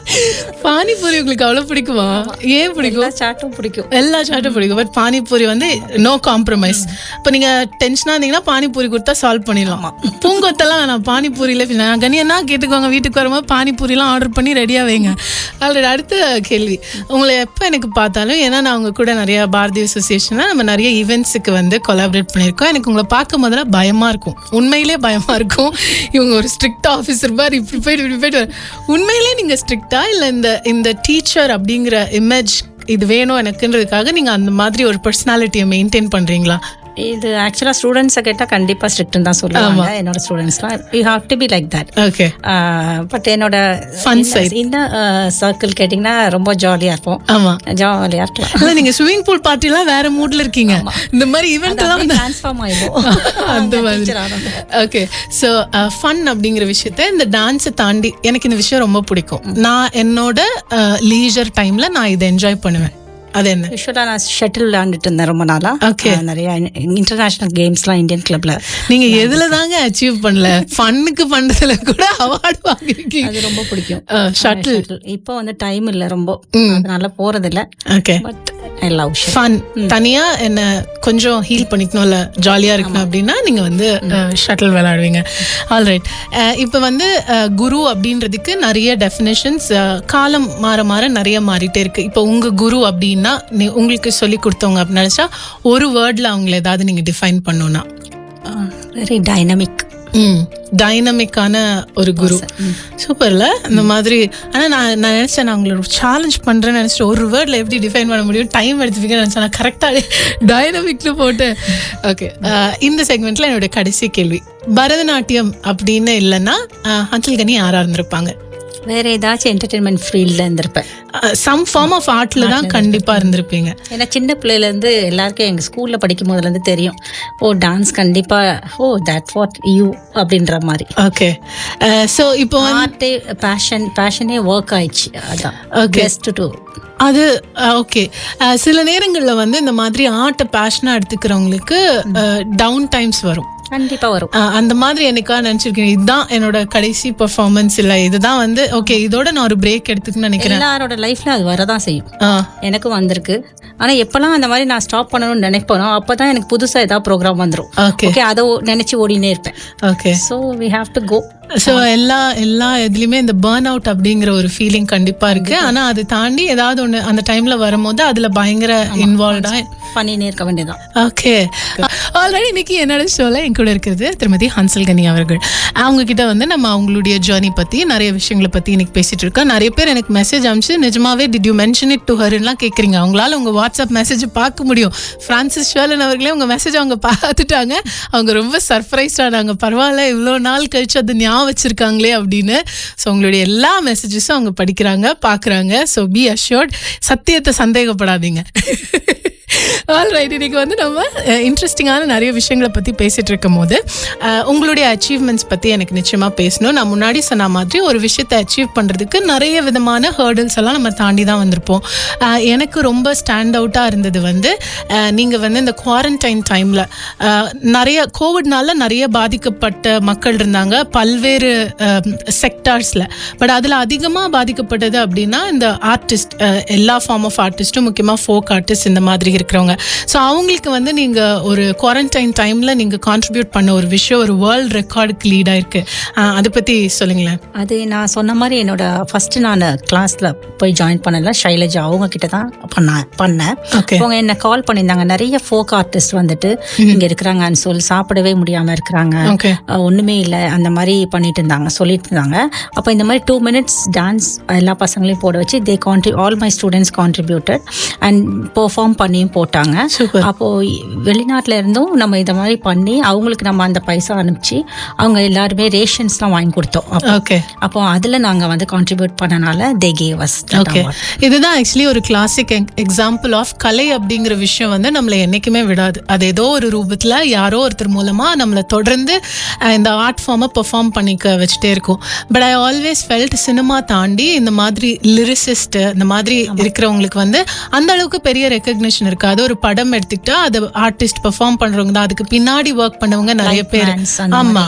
பானிபூரி உங்களுக்கு அவ்வளோ பிடிக்குமா? ஏன் பிடிக்கும்? சாட்டும் பிடிக்கும், எல்லா சாட்டும் பிடிக்கும். பட் பானிபூரி வந்து நோ காம்ப்ரமைஸ். இப்போ நீங்கள் டென்ஷனாக இருந்தீங்கன்னா பானிபூரி கொடுத்தா சால்வ் பண்ணிடலாமா? பூங்கொத்தெல்லாம் நான் பானிபூரியில் நான் கனியன்னா கேட்டுக்கோங்க, வீட்டுக்கு வரும்போது பானிபூரிலாம் ஆர்டர் பண்ணி ரெடியாக வைங்க. ஆல்ரெடி அடுத்த கேள்வி, உங்களை எப்போ எனக்கு பார்த்தாலும், ஏன்னா நான் அவங்க கூட நிறைய பாரதிய அசோசியேஷனில் நம்ம நிறைய ஈவெண்ட்ஸுக்கு வந்து கொலாபரேட் பண்ணியிருக்கோம். எனக்கு உங்களை பார்க்கும் போதெல்லாம் பயமாக இருக்கும், உண்மையிலே பயமாக இருக்கும். இவங்க ஒரு ஸ்ட்ரிக்ட் ஆஃபீஸர் மாதிரி இப்படி போயிட்டு உண்மையிலே நீங்க ஸ்ட்ரிக்டா இல்லை இந்த டீச்சர் அப்படிங்கிற இமேஜ் இது வேணும் எனக்குன்றதுக்காக நீங்க அந்த மாதிரி ஒரு பர்சனாலிட்டியை மெயின்டைன் பண்றீங்களா? இது ஆக்சுவலாக ஸ்டூடெண்ட்ஸை கேட்டால் கண்டிப்பாக ஸ்ட்ரிக்ட்னு தான் சொல்லுவாங்க. என்னோட ஸ்டூடெண்ட்ஸ்லாம் you have to be like that. Okay, but என்னோட இந்த சர்க்கிள் கேட்டிங்கன்னா ரொம்ப ஜாலியாக இருப்போம். ஆமாம், ஜாலியாக இருக்கலாம். நீங்கள் ஸ்விம்மிங் பூல் பார்ட்டிலாம் வேற மூட்ல இருக்கீங்க, இந்த மாதிரி ஈவெண்ட் எல்லாம் ட்ரான்ஸ்ஃபார்ம் ஆயிடும் அந்த மாதிரி. ஓகே, ஸோ ஃபன் அப்படிங்கிற விஷயத்த, இந்த டான்ஸை தாண்டி எனக்கு இந்த விஷயம் ரொம்ப பிடிக்கும். நான் என்னோட லீஜர் டைமில் நான் இதை என்ஜாய் பண்ணுவேன். அது என்ன? யூஸ்வலாக நான் ஷட்டில் விளையாண்டுட்டு இருந்தேன் ரொம்ப நாளா. நிறைய இன்டர்நேஷனல் கேம்ஸ்லாம் இந்தியன் கிளப்ல. நீங்க எதுல தாங்க அச்சீவ் பண்ணல? ஃபன்னுக்கு பண்றதுல கூட அவார்டு வாங்கிருக்கீங்க. அது ரொம்ப பிடிக்கும் ஷட்டில். இப்போ வந்து டைம் இல்லை ரொம்ப, அதனால போறது இல்லை. Okay, but I love fun. தனியா என்ன கொஞ்சம் ஹீல் பண்ணிக்கணும்ல, ஜாலியா இருக்கணும் அப்படின்னா நீங்க வந்து ஷட்டில் விளையாடுவீங்க. ஆல்ரைட். இப்போ வந்து குரு அப்படின்றதுக்கு நிறைய டெஃபினேஷன்ஸ் காலம் மாற மாற நிறைய மாறிட்டே இருக்கு. இப்போ உங்க குரு அப்படின்னா உங்களுக்கு சொல்லி கொடுத்தவங்க அப்படின்னு நினைச்சா ஒரு வேர்ட்ல அவங்களை ஏதாவது நீங்க டிஃபைன் பண்ணணும்னா? Very dynamic. டைனமிக்கான ஒரு குரு. சூப்பர்ல இந்த மாதிரி. ஆனால் நான் நினச்சேன், நான் உங்களை சேலஞ்ச் பண்ணுறேன்னு நினச்சிட்டு ஒரு வேர்டில் எப்படி டிஃபைன் பண்ண முடியும், டைம் எடுத்துப்பீங்கன்னு நினச்சேன். நான் கரெக்டாக டைனமிக்னு போட்டு. ஓகே, இந்த செக்மெண்ட்டில் என்னுடைய கடைசி கேள்வி, பரதநாட்டியம் அப்படின்னு இல்லைன்னா ஹன்சில்கனி யாராக இருந்திருப்பாங்க? வேற ஏதாச்சும் என்டர்டெயின்மெண்ட் ஃபீல்டில் இருந்திருப்பேன். சம் ஃபார்ம் ஆஃப் ஆர்ட்ல தான் கண்டிப்பாக இருந்திருப்பீங்க. ஏன்னா சின்ன பிள்ளையிலேருந்து எல்லாருக்கும் எங்கள் ஸ்கூலில் படிக்கும் போதுலேருந்து தெரியும், ஓ டான்ஸ் கண்டிப்பாக, ஓ தட் வாட் யூ அப்படின்ற மாதிரி. ஓகே, ஸோ இப்போ ஆர்ட்டே பேஷனே ஒர்க் ஆயிடுச்சு. அதான் பெஸ்ட் டு அது. ஓகே, சில நேரங்களில் வந்து இந்த மாதிரி ஆர்ட்டை பேஷனாக எடுத்துக்கிறவங்களுக்கு டவுன் டைம்ஸ் வரும். கண்டிப்பா வரும். அந்த மாதிரி எனக்கா நினைச்சிருக்கேன், இதுதான் என்னோட கடைசி பெர்ஃபார்மன்ஸ், இல்ல இதுதான் வந்து ஓகே இதோட நான் ஒரு பிரேக் எடுத்துக்கணும்னு நினைக்கிறேன். எல்லாரோட லைஃப்ல அது வரதான் செய்யும். எனக்கும் வந்திருக்கு. ஆனா எப்பெல்லாம் அந்த மாதிரி நான் ஸ்டாப் பண்ணணும்னு நினைப்போனோ அப்பதான் எனக்கு புதுசா ஏதாவது ப்ரோக்ராம் வந்துடும். ஓகே, அதை நினைச்சு ஓடினே இருப்பேன். Okay, so we have to go. So எல்லா இதுலயுமே இந்த பர்ன் அவுட் அப்படிங்கிற ஒரு ஃபீலிங் கண்டிப்பா இருக்கு. ஆனா அது தாண்டி ஏதாவது ஒண்ணு அந்த டைம்ல வரும்போது அதுல பயங்கர இன்வால்வ்டா பண்ணினே இருக்க வேண்டியதான். ஓகே, ஆல்ரெடி இன்னைக்கு என்னோட ஷோல என் கூட இருக்கிறது திருமதி ஹன்சில்கனி அவர்கள். அவங்க கிட்ட வந்து நம்ம அவங்களுடைய ஜேர்னி பத்தி நிறைய விஷயங்களை பத்தி இன்னைக்கு பேசிட்டு இருக்கோம். நிறைய பேர் எனக்கு மெசேஜ் அனுப்பிச்சு நிஜமாவே did you mention it to ஹர்லாம் கேட்குறீங்க. அவங்களால உங்க வாட்ஸ்அப் மெசேஜ் பார்க்க முடியும். பிரான்சிஸ் ஷர்லன் அவர்களே உங்க மெசேஜ் அவங்க பார்த்துட்டாங்க. அவங்க ரொம்ப சர்ப்ரைஸ்ட் ஆனாங்க, பரவாயில்ல இவ்வளோ நாள் கழிச்சு அது ஞாபகம் வச்சிருக்காங்களே அப்படின்னு. ஸோ உங்களுடைய எல்லா மெசேஜஸும் அவங்க படிக்கிறாங்க, பார்க்குறாங்க. ஸோ பி அஷ்யூர்ட், சத்தியத்தை சந்தேகப்படாதீங்க. ஆல்ரைட், இன்னைக்கு வந்து நம்ம இன்ட்ரெஸ்டிங்கான நிறைய விஷயங்களை பற்றி பேசிகிட்டு இருக்கும் போது உங்களுடைய அச்சீவ்மெண்ட்ஸ் பற்றி எனக்கு நிச்சயமாக பேசணும். நான் முன்னாடி சொன்ன மாதிரி ஒரு விஷயத்தை அச்சீவ் பண்ணுறதுக்கு நிறைய விதமான ஹேர்டில்ஸ் எல்லாம் நம்ம தாண்டி தான் வந்திருப்போம். எனக்கு ரொம்ப ஸ்டாண்ட் அவுட்டாக இருந்தது வந்து நீங்கள் வந்து இந்த குவாரண்டைன் டைமில் நிறைய கோவிட்னால நிறைய பாதிக்கப்பட்ட மக்கள் இருந்தாங்க பல்வேறு செக்டார்ஸில். பட் அதில் அதிகமாக பாதிக்கப்பட்டது அப்படின்னா இந்த ஆர்டிஸ்ட், எல்லா ஃபார்ம் ஆஃப் ஆர்டிஸ்ட்டும், முக்கியமாக ஃபோக் ஆர்டிஸ்ட் இந்த மாதிரி இருக்கிறவங்க. ஸோ அவங்களுக்கு வந்து நீங்கள் ஒரு குவாரண்டைன் டைமில் நீங்கள் கான்ட்ரிபியூட் பண்ண ஒரு விஷயம் ஒரு வேர்ல்ட் ரெக்கார்டுக்கு லீடாக இருக்கு. அதை பற்றி சொல்லுங்களேன். அது நான் சொன்ன மாதிரி என்னோட ஃபர்ஸ்ட் நான் கிளாஸில் போய் ஜாயின் பண்ணல, ஷைலஜா அவங்க கிட்ட தான் பண்ணேன். அவங்க என்ன கால் பண்ணியிருந்தாங்க, நிறைய ஃபோக் ஆர்டிஸ்ட் வந்துட்டு இங்கே இருக்கிறாங்கன்னு சொல்லி சாப்பிடவே முடியாமல் இருக்கிறாங்க, ஒன்றுமே இல்லை அந்த மாதிரி பண்ணிட்டு இருந்தாங்க, சொல்லிட்டு இருந்தாங்க. அப்போ இந்த மாதிரி 2 minutes டான்ஸ் எல்லா பசங்களையும் போட வச்சு all my students contributed and perform பண்ணியும் போட்டாங்க. அப்போ வெளிநாட்டுல இருந்தும் நம்ம இதை மாதிரி பண்ணி அவங்களுக்கு நம்ம அந்த பைசா அனுப்பிச்சு அவங்க எல்லாருமே ரேஷன்ஸ்லாம் வாங்கி கொடுத்தோம். அப்போ அதுல நாங்க வந்து கான்ட்ரிபியூட் பண்ணனால they gave us. இதுதான் ஆக்சுவலி ஒரு கிளாசிக் எக்ஸாம்பிள் ஆஃப் கலை அப்படிங்கிற விஷயம் வந்து நம்மளை என்னைக்குமே விடாது. அது ஏதோ ஒரு ரூபத்துல யாரோ ஒருத்தர் மூலமா நம்மளை தொடர்ந்து இந்த ஆர்ட் ஃபார்மை பெர்ஃபார்ம் பண்ணிக்க வச்சுட்டே இருக்கும். But I always felt cinema தாண்டி இந்த மாதிரி லிரிசிஸ்ட் இந்த மாதிரி இருக்கிறவங்களுக்கு வந்து அந்த அளவுக்கு பெரிய ரெக்கக்னிஷன் இருக்காது. ஒரு படம் எடுத்துக்கிட்டா அது ஆர்டிஸ்ட் பெர்ஃபார்ம் பண்றவங்க தான், அதுக்கு பின்னாடி ஒர்க் பண்ணவங்க நிறைய பேர். ஆமா,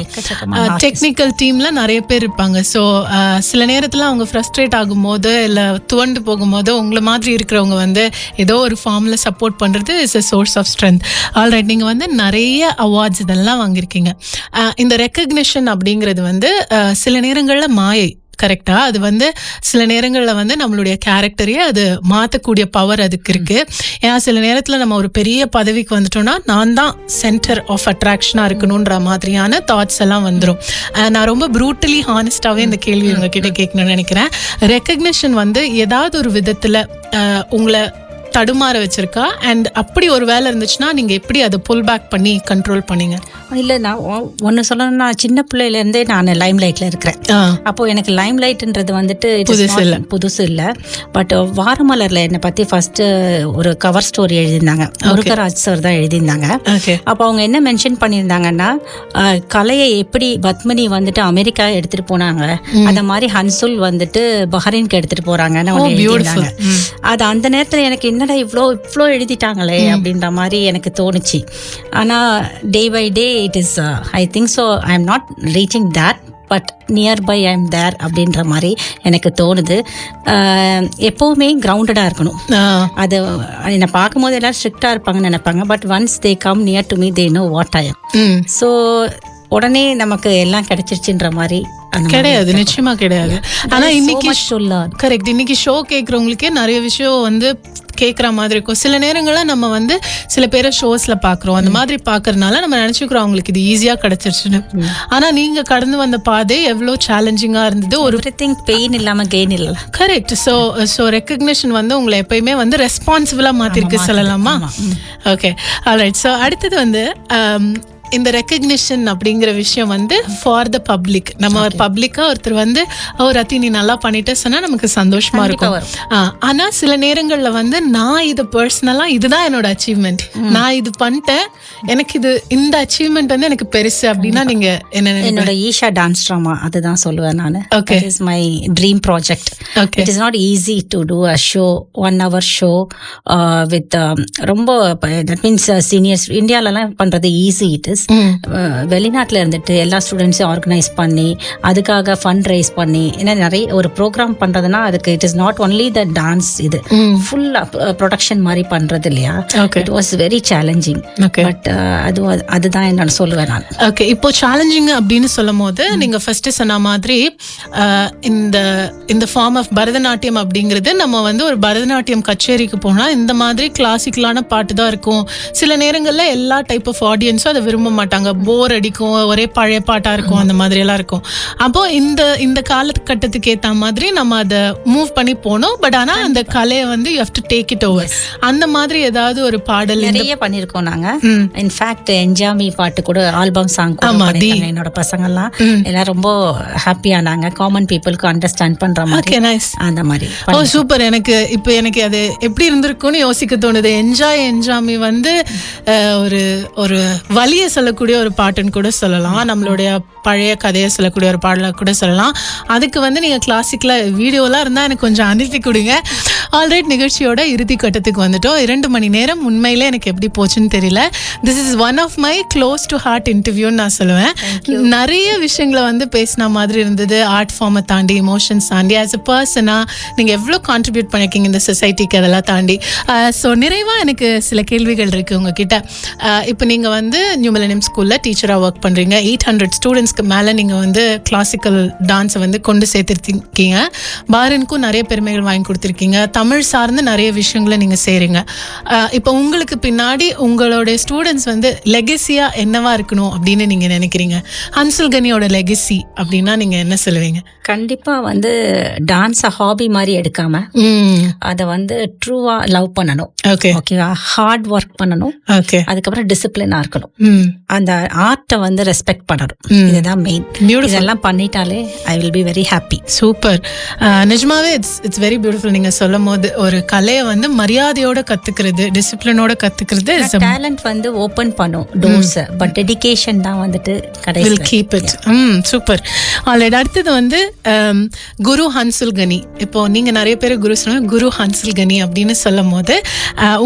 டெக்னிக்கல் டீம்ல நிறைய பேர் இருப்பாங்க. ஸோ சில நேரத்துல அவங்க ஃப்ரஸ்ட்ரேட் ஆகும்போது இல்ல துவண்டு போகும்போது உங்களை மாதிரி இருக்கிறவங்க வந்து ஏதோ ஒரு ஃபார்ம்ல சப்போர்ட் பண்றது is a source of strength. Alright, நீங்க வந்து நிறைய அவார்ட்ஸ் இதெல்லாம் வாங்கியிருக்கீங்க. இந்த ரெக்கக்னிஷன் அப்படிங்கிறது வந்து சில நேரங்கள்ல மாயை, கரெக்டா? அது வந்து சில நேரங்களில் வந்து நம்மளுடைய கேரக்டரையே அது மாற்றக்கூடிய பவர் அதுக்கு இருக்கு. ஏன்னா சில நேரத்தில் நம்ம ஒரு பெரிய பதவிக்கு வந்துட்டோம்னா நான் தான் சென்டர் ஆஃப் அட்ராக்ஷனாக இருக்கணுன்ற மாதிரியான தாட்ஸ் எல்லாம் வந்துடும். நான் ரொம்ப ப்ரூட்டலி ஹானஸ்டாகவே இந்த கேள்வி உங்ககிட்ட கேட்கணும்னு நினைக்கிறேன். ரெக்கக்னிஷன் வந்து ஏதாவது ஒரு விதத்தில் உங்களை தடுமாற வச்சிருக்கா? அண்ட் அப்படி ஒரு வேலை இருந்துச்சுன்னா நீங்க எப்படி அதை புல் பேக் பண்ணி கண்ட்ரோல் பண்ணீங்க? இல்லை, நான் ஒன்று சொல்லணும்னா சின்ன பிள்ளையிலேருந்தே நான் லைம் லைட்டில் இருக்கிறேன். அப்போது எனக்கு லைம் லைட்ன்றது வந்துட்டு புதுசு இல்லை. பட் வாரமலரில் என்னை பற்றி ஃபஸ்ட்டு ஒரு கவர் ஸ்டோரி எழுதியிருந்தாங்க, முருகராஜ் சார் தான் எழுதியிருந்தாங்க. அப்போ அவங்க என்ன மென்ஷன் பண்ணியிருந்தாங்கன்னா, கலையை எப்படி பத்மினி வந்துட்டு அமெரிக்கா எடுத்துகிட்டு போனாங்க, அந்த மாதிரி ஹன்சுல் வந்துட்டு பஹ்ரைனுக்கு எடுத்துகிட்டு போகிறாங்கன்னு அவங்க எழுதியிருந்தாங்க. அது அந்த நேரத்தில் எனக்கு என்ன என்னடா இவ்வளோ எழுதிட்டாங்களே அப்படின்ற மாதிரி எனக்கு தோணுச்சு. ஆனால் day by day it is I think so I am not reaching that but nearby I am there அப்படின்ற மாதிரி எனக்கு தோணுது. எப்போவுமே கிரவுண்டடாக இருக்கணும். அது என்னை பார்க்கும்போது எல்லோரும் ஸ்ட்ரிக்டாக இருப்பாங்கன்னு நினைப்பாங்க. But once they come near to me they know what I am. So உடனே நமக்கு எல்லாம் கிடைச்சிருச்சுன்ற மாதிரி கிடையாது, நிச்சயமா கிடையாது. ஆனா இன்னைக்கு கரெக்ட், இன்னைக்கு ஷோ கேட்கறவங்களுக்கே நிறைய விஷயம் வந்து கேட்குற மாதிரி இருக்கும். சில நேரங்கள்ல நம்ம வந்து சில பேரை ஷோஸ்ல பாக்குறோம், அந்த மாதிரி பாக்குறதுனால நம்ம நினைச்சுக்கிறோம் அவங்களுக்கு இது ஈஸியா கிடைச்சிருச்சுன்னு. ஆனா நீங்க கடந்து வந்த பாதை எவ்வளவு சேலஞ்சிங்கா இருந்தது. ஒரு பெயின் இல்லாம கெயின் இல்ல. கரெக்ட். ஸோ ரெக்கக்னிஷன் வந்து உங்களை எப்பயுமே வந்து ரெஸ்பான்சிபிளா மாத்திருக்கு சொல்லலாமா? Okay, alright. ஸோ அடுத்தது வந்து இந்த ரெக்கக்னிஷன் அப்படிங்கிற விஷயம் வந்து ஃபார் த பப்ளிக். நம்ம பப்ளிக்கா ஒருத்தர் வந்து ரத்தி நீ நல்லா பண்ணிட்டு சொன்னா நமக்கு சந்தோஷமா இருக்கும். ஆனா சில நேரங்கள்ல வந்து நான் இது பர்சனலா இதுதான் என்னோட அச்சீவ்மெண்ட், நான் இது பண்ணிட்டேன், எனக்கு இது இந்த அச்சீவ்மெண்ட் வந்து எனக்கு பெருசு அப்படின்னா நீங்க என்ன? என்னோட ஈஷா டான்ஸ் ட்ராமா அதுதான் சொல்லுவேன் நான். Okay, it is my dream project. It is not easy to do a show, 1 hour show with ரொம்ப தட் மீன்ஸ் சீனியர்ஸ். இந்தியாலலாம் பண்றது ஈஸி. இட் இஸ் வெளிநாட்டில் இருந்துட்டு எல்லா ஸ்டூடெண்ட்ஸையும் ஆர்கனைஸ் பண்ணி அதுக்காக ஃபண்ட் ரைஸ் பண்ணி, ஏன்னா நிறைய ஒரு ப்ரோக்ராம் பண்ணுறதுனா அதுக்கு it is not only the dance, இது ஃபுல் ப்ரொடக்ஷன் மாதிரி பண்ணுறது இல்லையா. It was very challenging. But அதுதான் நான் சொல்லுவேன் நான். ஓகே, இப்போ சேலஞ்சிங் அப்படின்னு சொல்லும் போது நீங்கள் ஃபர்ஸ்ட் சொன்ன மாதிரி இந்த ஃபார்ம் ஆஃப் பரதநாட்டியம் அப்படிங்கிறது, நம்ம வந்து ஒரு பரதநாட்டியம் கச்சேரிக்கு போனால் இந்த மாதிரி கிளாசிக்கலான பாட்டு தான் இருக்கும். சில நேரங்களில் எல்லா டைப் ஆஃப் ஆடியன்ஸும் அதை விரும்ப மாட்டாங்க, போர் அடிக்கும், ஒரே பழைய பாட்டா இருக்கும், அந்த மாதிரி எல்லாம் இருக்கும். அப்போ இந்த காலகட்டத்துக்கு ஏத்த மாதிரி நம்ம அதை மூவ் பண்ணி போனோம். பட் ஆனா அந்த கலையை வந்து you have to take it over. அந்த மாதிரி ஏதாவது ஒரு பாடல் நிறைய பண்ணிருக்கோம் நாங்க. இன்ஃபேக்ட் என்ஜாமி பாட்டு கூட ஆல்பம் சாங் என்னோட பசங்க எல்லாம் எல்லாம் ரொம்ப ஹாப்பியானாங்க. காமன் பீப்புளுக்கு அண்டர்ஸ்டாண்ட் பண்ற மாதிரி அந்த மாதிரி. ஓ சூப்பர். எனக்கு அது எப்படி இருந்திருக்கும்னு யோசிக்க தோணுது. என்ஜாமி வந்து ஒரு வலிய சொல்லக்கூடிய ஒரு பாட்டுன்னு கூட சொல்லலாம், நம்மளுடைய பழைய கதையை சொல்லக்கூடிய ஒரு பாடலை கூட சொல்லலாம். அதுக்கு வந்து நீங்கள் கிளாசிக்கில் வீடியோலாம் இருந்தால் எனக்கு கொஞ்சம் அனுப்பி கொடுங்க. ஆல்ரைட், நிகழ்ச்சியோட இறுதி கட்டத்துக்கு வந்துட்டோம். 2 மணி நேரம் உண்மையிலே எனக்கு எப்படி போச்சுன்னு தெரியல. This is one of my close to heart இன்டர்வியூன்னு நான் சொல்லுவேன். நிறைய விஷயங்களை வந்து பேசின மாதிரி இருந்தது. ஆர்ட் ஃபார்மை தாண்டி, இமோஷன்ஸ் தாண்டி, ஆஸ் அ பர்சனாக நீங்கள் எவ்வளோ கான்ட்ரிபியூட் பண்ணியிருக்கீங்க இந்த சொசைட்டிக்கு, அதெல்லாம் தாண்டி. ஸோ நிறைவாக எனக்கு சில கேள்விகள் இருக்குது உங்ககிட்ட. இப்போ நீங்கள் வந்து நியூ மில்லேனியம் ஸ்கூலில் டீச்சராக ஒர்க் பண்ணுறீங்க. 800 ஸ்டூடெண்ட்ஸ்க்கு மேலே நீங்கள் வந்து கிளாசிக்கல் டான்ஸை வந்து கொண்டு சேர்த்துருக்கீங்க. பாரனுக்கும் நிறைய பெருமைகள் வாங்கி கொடுத்துருக்கீங்க. தமிழ் சார்ந்து நிறைய விஷயங்களை நீங்கள் செய்கிறீங்க. இப்போ உங்களுக்கு பின்னாடி உங்களுடைய ஸ்டூடெண்ட்ஸ் வந்து லெகசியாக என்னவா இருக்கணும் அப்படின்னு நீங்கள் நினைக்கிறீங்க? ஹன்சுல் கனியோட லெகசி அப்படின்னா நீங்கள் என்ன சொல்லுவீங்க? கண்டிப்பாக வந்து டான்ஸை ஹாபி மாதிரி எடுக்காம அதை வந்து ட்ரூவாக லவ் பண்ணணும். ஓகேவா, ஹார்ட் ஒர்க் பண்ணணும். ஓகே, அதுக்கப்புறம் டிசிப்ளினாக இருக்கணும். அந்த ஆர்ட்டை வந்து ரெஸ்பெக்ட் பண்ணணும். இதுதான் மெயின். இதெல்லாம் பண்ணிட்டாலே I will be very happy. Super. நிஜமாவே இட்ஸ் வெரி பியூட்டிஃபுல். நீங்க சொல்லும் போது ஒரு கலையை வந்து மரியாதையோட கத்துக்கிறது, டிசிப்ளினோட கத்துக்கிறது. டேலண்ட் வந்து ஓபன் பண்ணும் டோர்ஸ், பட் டெடிகேஷன் தான் வந்துட்டு will keep it. Super. Alright, அடுத்தது வந்து குரு ஹன்சுல் கனி. இப்போ நீங்க நிறைய பேர் குரு சொன்னாங்க, குரு ஹன்சுல் கனி அப்படின்னு சொல்லும் போது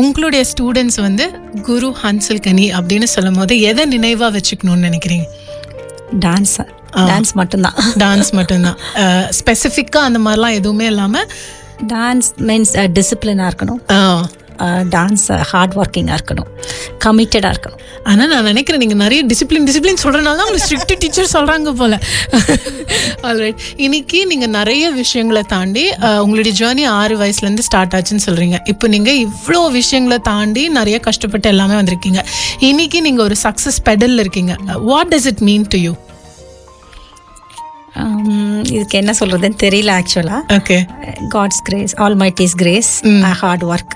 உங்களுடைய ஸ்டூடெண்ட்ஸ் வந்து குரு ஹன்சுல் கனி அப்படின்னு சொல்லும் போது எதை நினைவா வச்சுக்கணும்னு நினைக்கிறீங்க? டான்ஸ் மட்டும்தான். ஸ்பெசிஃபிக்கா அந்த மாதிரிலாம் எதுவுமே இல்லாம டான்ஸ் மீன்ஸ் டிசிப்ளினா இருக்கணும். டான்ஸ் ஹார்ட் ஒர்க்கிங்காக இருக்கணும், கமிட்டடாக இருக்கணும். ஆனால் நான் நினைக்கிறேன் நீங்கள் நிறைய டிசிப்ளின் சொல்கிறனால தான் உங்களுக்கு ஸ்ட்ரிக்ட் டீச்சர் சொல்கிறாங்க போல். ஆல்ரைட், இன்னைக்கு நீங்கள் நிறைய விஷயங்களை தாண்டி உங்களுடைய ஜேர்னி 6 வயசுலேருந்து ஸ்டார்ட் ஆச்சுன்னு சொல்கிறீங்க. இப்போ நீங்கள் இவ்வளோ விஷயங்களை தாண்டி நிறைய கஷ்டப்பட்டு எல்லாமே வந்திருக்கீங்க. இன்னைக்கு நீங்கள் ஒரு சக்ஸஸ் பெடலில் இருக்கீங்க. What does it mean to you? இதுக்கு என்ன சொல்றதுன்னு தெரியல ஆக்சுவலா. Okay, God's grace, almighty's grace, hard work,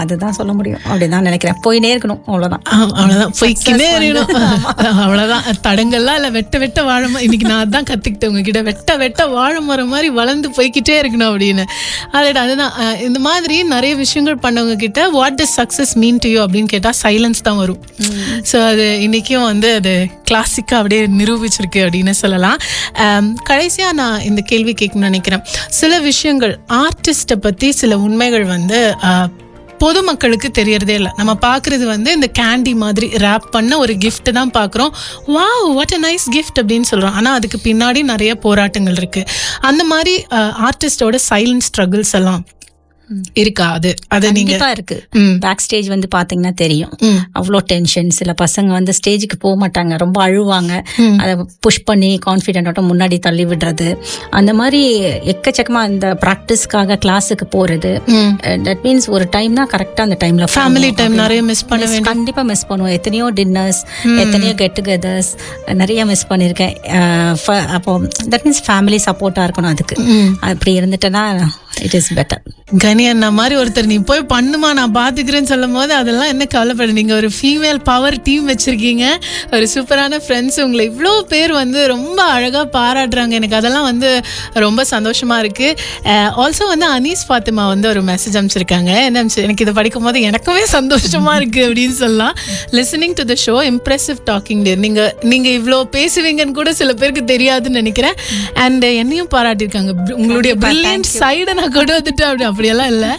அதுதான் சொல்ல முடியும். அப்படிதான் நினைக்கிறேன். போயினே இருக்கணும், அவ்வளவுதான் போய்க்கினே இருக்கணும். அவ்வளவுதான், தடங்கள்லாம் இல்ல. வெட்ட வாழை இன்னைக்கு நான் அதான் கத்துக்கிட்டேன் உங்ககிட்ட. வெட்ட வாழை மரம் மாதிரி வளர்ந்து போய்கிட்டே இருக்கணும் அப்படின்னு. அதுதான் இந்த மாதிரி நிறைய விஷயங்கள் பண்ணவங்க கிட்ட what does success mean to you அப்படின்னு கேட்டா சைலன்ஸ் தான் வரும். ஸோ அது இன்னைக்கும் வந்து அது கிளாசிக்கா அப்படியே நிரூபிச்சிருக்கு அப்படின்னு சொல்லலாம். கடைசியா நான் இந்த கேள்வி கேட்கணும்னு நினைக்கிறேன். சில விஷயங்கள் ஆர்டிஸ்ட பத்தி சில உண்மைகள் வந்து பொதுமக்களுக்கு தெரியறதே இல்லை. நம்ம பார்க்குறது வந்து இந்த கேண்டி மாதிரி ரேப் பண்ண ஒரு gift தான் பார்க்குறோம். Wow what a nice gift அப்படின்னு சொல்கிறோம். ஆனால் அதுக்கு பின்னாடி நிறைய போராட்டங்கள் இருக்குது. அந்த மாதிரி ஆர்டிஸ்டோட சைலண்ட் ஸ்ட்ரகிள்ஸ் எல்லாம் இருக்கா? அது நீங்க இருக்கு. பேக் ஸ்டேஜ் வந்து பாத்தீங்கன்னா தெரியும், அவ்வளோ டென்ஷன். சில பசங்க வந்து ஸ்டேஜுக்கு போக மாட்டாங்க, ரொம்ப அழுவாங்க. அதை புஷ் பண்ணி கான்ஃபிடென்ட்டோட முன்னாடி தள்ளி விடுறது, அந்த மாதிரி எக்கச்சக்கமா இந்த ப்ராக்டிஸ்க்காக கிளாஸுக்கு போறது. தட் மீன்ஸ் ஒரு டைம் தான் கரெக்டா அந்த டைம்ல ஃபேமிலி டைம் நிறைய மிஸ் பண்ணுவேன். கண்டிப்பா மிஸ் பண்ணுவோம். எத்தனையோ டின்னர்ஸ், எத்தனையோ கெட் டுகெதர்ஸ் நிறைய மிஸ் பண்ணியிருக்கேன். அப்போ தட் மீன்ஸ் ஃபேமிலி சப்போர்ட்டா இருக்கணும். அதுக்கு அப்படி இருந்துட்டேன்னா இட் இஸ் பெட்டர். கனி அண்ணா மாதிரி ஒருத்தர் நீ போய் பண்ணுமா நான் பாத்துக்கிறேன்னு சொல்லும் போது அதெல்லாம் என்ன கவலைப்படு. நீங்க ஒரு ஃபீமேல் பவர் டீம் வச்சிருக்கீங்க, ஒரு சூப்பரான ஃப்ரெண்ட்ஸ், உங்களை இவ்வளோ பேர் வந்து ரொம்ப அழகா பாராட்டுறாங்க. எனக்கு அதெல்லாம் வந்து ரொம்ப சந்தோஷமா இருக்கு. ஆல்சோ வந்து அனீஸ் ஃபாத்திமா வந்து ஒரு மெசேஜ் அனுப்பிச்சிருக்காங்க. என்ன எனக்கு இதை படிக்கும் போது எனக்குமே சந்தோஷமா இருக்கு அப்படின்னு சொல்லலாம். Listening to the show impressive talking day. நீங்க இவ்வளோ பேசுவீங்கன்னு கூட சில பேருக்கு தெரியாதுன்னு நினைக்கிறேன். அண்ட் என்னையும் பாராட்டியிருக்காங்க. உங்களுடைய பிரில்லியன்ட் சைடை நான் கொண்டு வந்துட்டேன் அப்படியெல்லாம் இல்லை.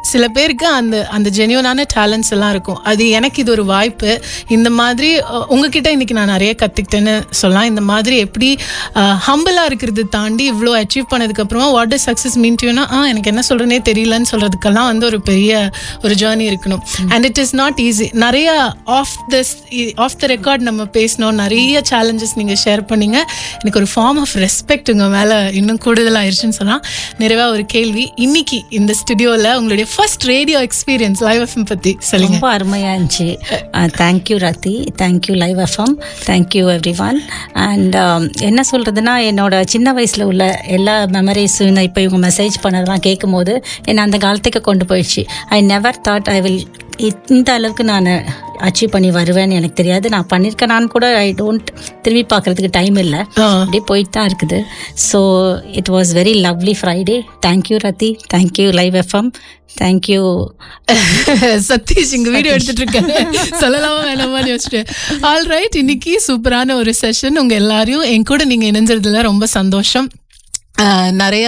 சில பேருக்கு அந்த ஜென்யூனான டேலண்ட்ஸ் எல்லாம் இருக்கும். அது எனக்கு இது ஒரு வாய்ப்பு. இந்த மாதிரி உங்ககிட்ட இன்னைக்கு நான் நிறைய கற்றுக்கிட்டேன்னு சொல்லலாம். இந்த மாதிரி எப்படி ஹம்பிளாக இருக்கிறது தாண்டி இவ்வளோ அச்சீவ் பண்ணதுக்கப்புறமா வாட் இஸ் சக்ஸஸ் மீன் டுனா எனக்கு என்ன சொல்கிறேனே தெரியலன்னு சொல்கிறதுக்கெல்லாம் வந்து ஒரு பெரிய ஒரு ஜேர்னி இருக்கணும். And it is not easy. நிறைய ஆஃப் த ரெக்கார்ட் நம்ம பேசணும். நிறைய சேலஞ்சஸ் நீங்கள் ஷேர் பண்ணீங்க. எனக்கு ஒரு ஃபார்ம் ஆஃப் ரெஸ்பெக்ட் உங்கள் மேலே இன்னும் கூடுதலாகிடுச்சுன்னு சொல்லலாம். நிறைவாக ஒரு கேள்வி, இன்னைக்கு இந்த ஸ்டுடியோவில் உங்களுடைய first radio experience live FM பற்றி சொல்லுங்க. ரொம்ப அருமையாக இருந்துச்சு. Thank you Rathi, thank you live FM, thank you everyone. And என்ன சொல்கிறதுனா, என்னோட சின்ன வயசில் உள்ள எல்லா மெமரிஸும் இப்போ இவங்க மெசேஜ் பண்ணதெல்லாம் கேட்கும் போது என்னை அந்த காலத்துக்கு கொண்டு போயிடுச்சு. I never thought I will இந்த அளவுக்கு நான் அச்சீவ் பண்ணி வருவேன்னு எனக்கு தெரியாது. நான் பண்ணியிருக்கேன் நான் கூட. ஐ டோன்ட் திரும்பி பார்க்கறதுக்கு டைம் இல்லை, அப்படியே போயிட்டு தான் இருக்குது. So it was very lovely Friday. Thank you Rathi, thank you live FM, thank you Sathish. இங்க வீடியோ எடுத்துட்டு இருக்கேன், சொல்லலாமா வேணாமான்னு யோசிச்சுட்டு. ஆல் ரைட், இன்னைக்கு சூப்பரான ஒரு செஷன். உங்க எல்லாரையும் என் கூட நீங்க இணைஞ்சதுல ரொம்ப சந்தோஷம். நிறைய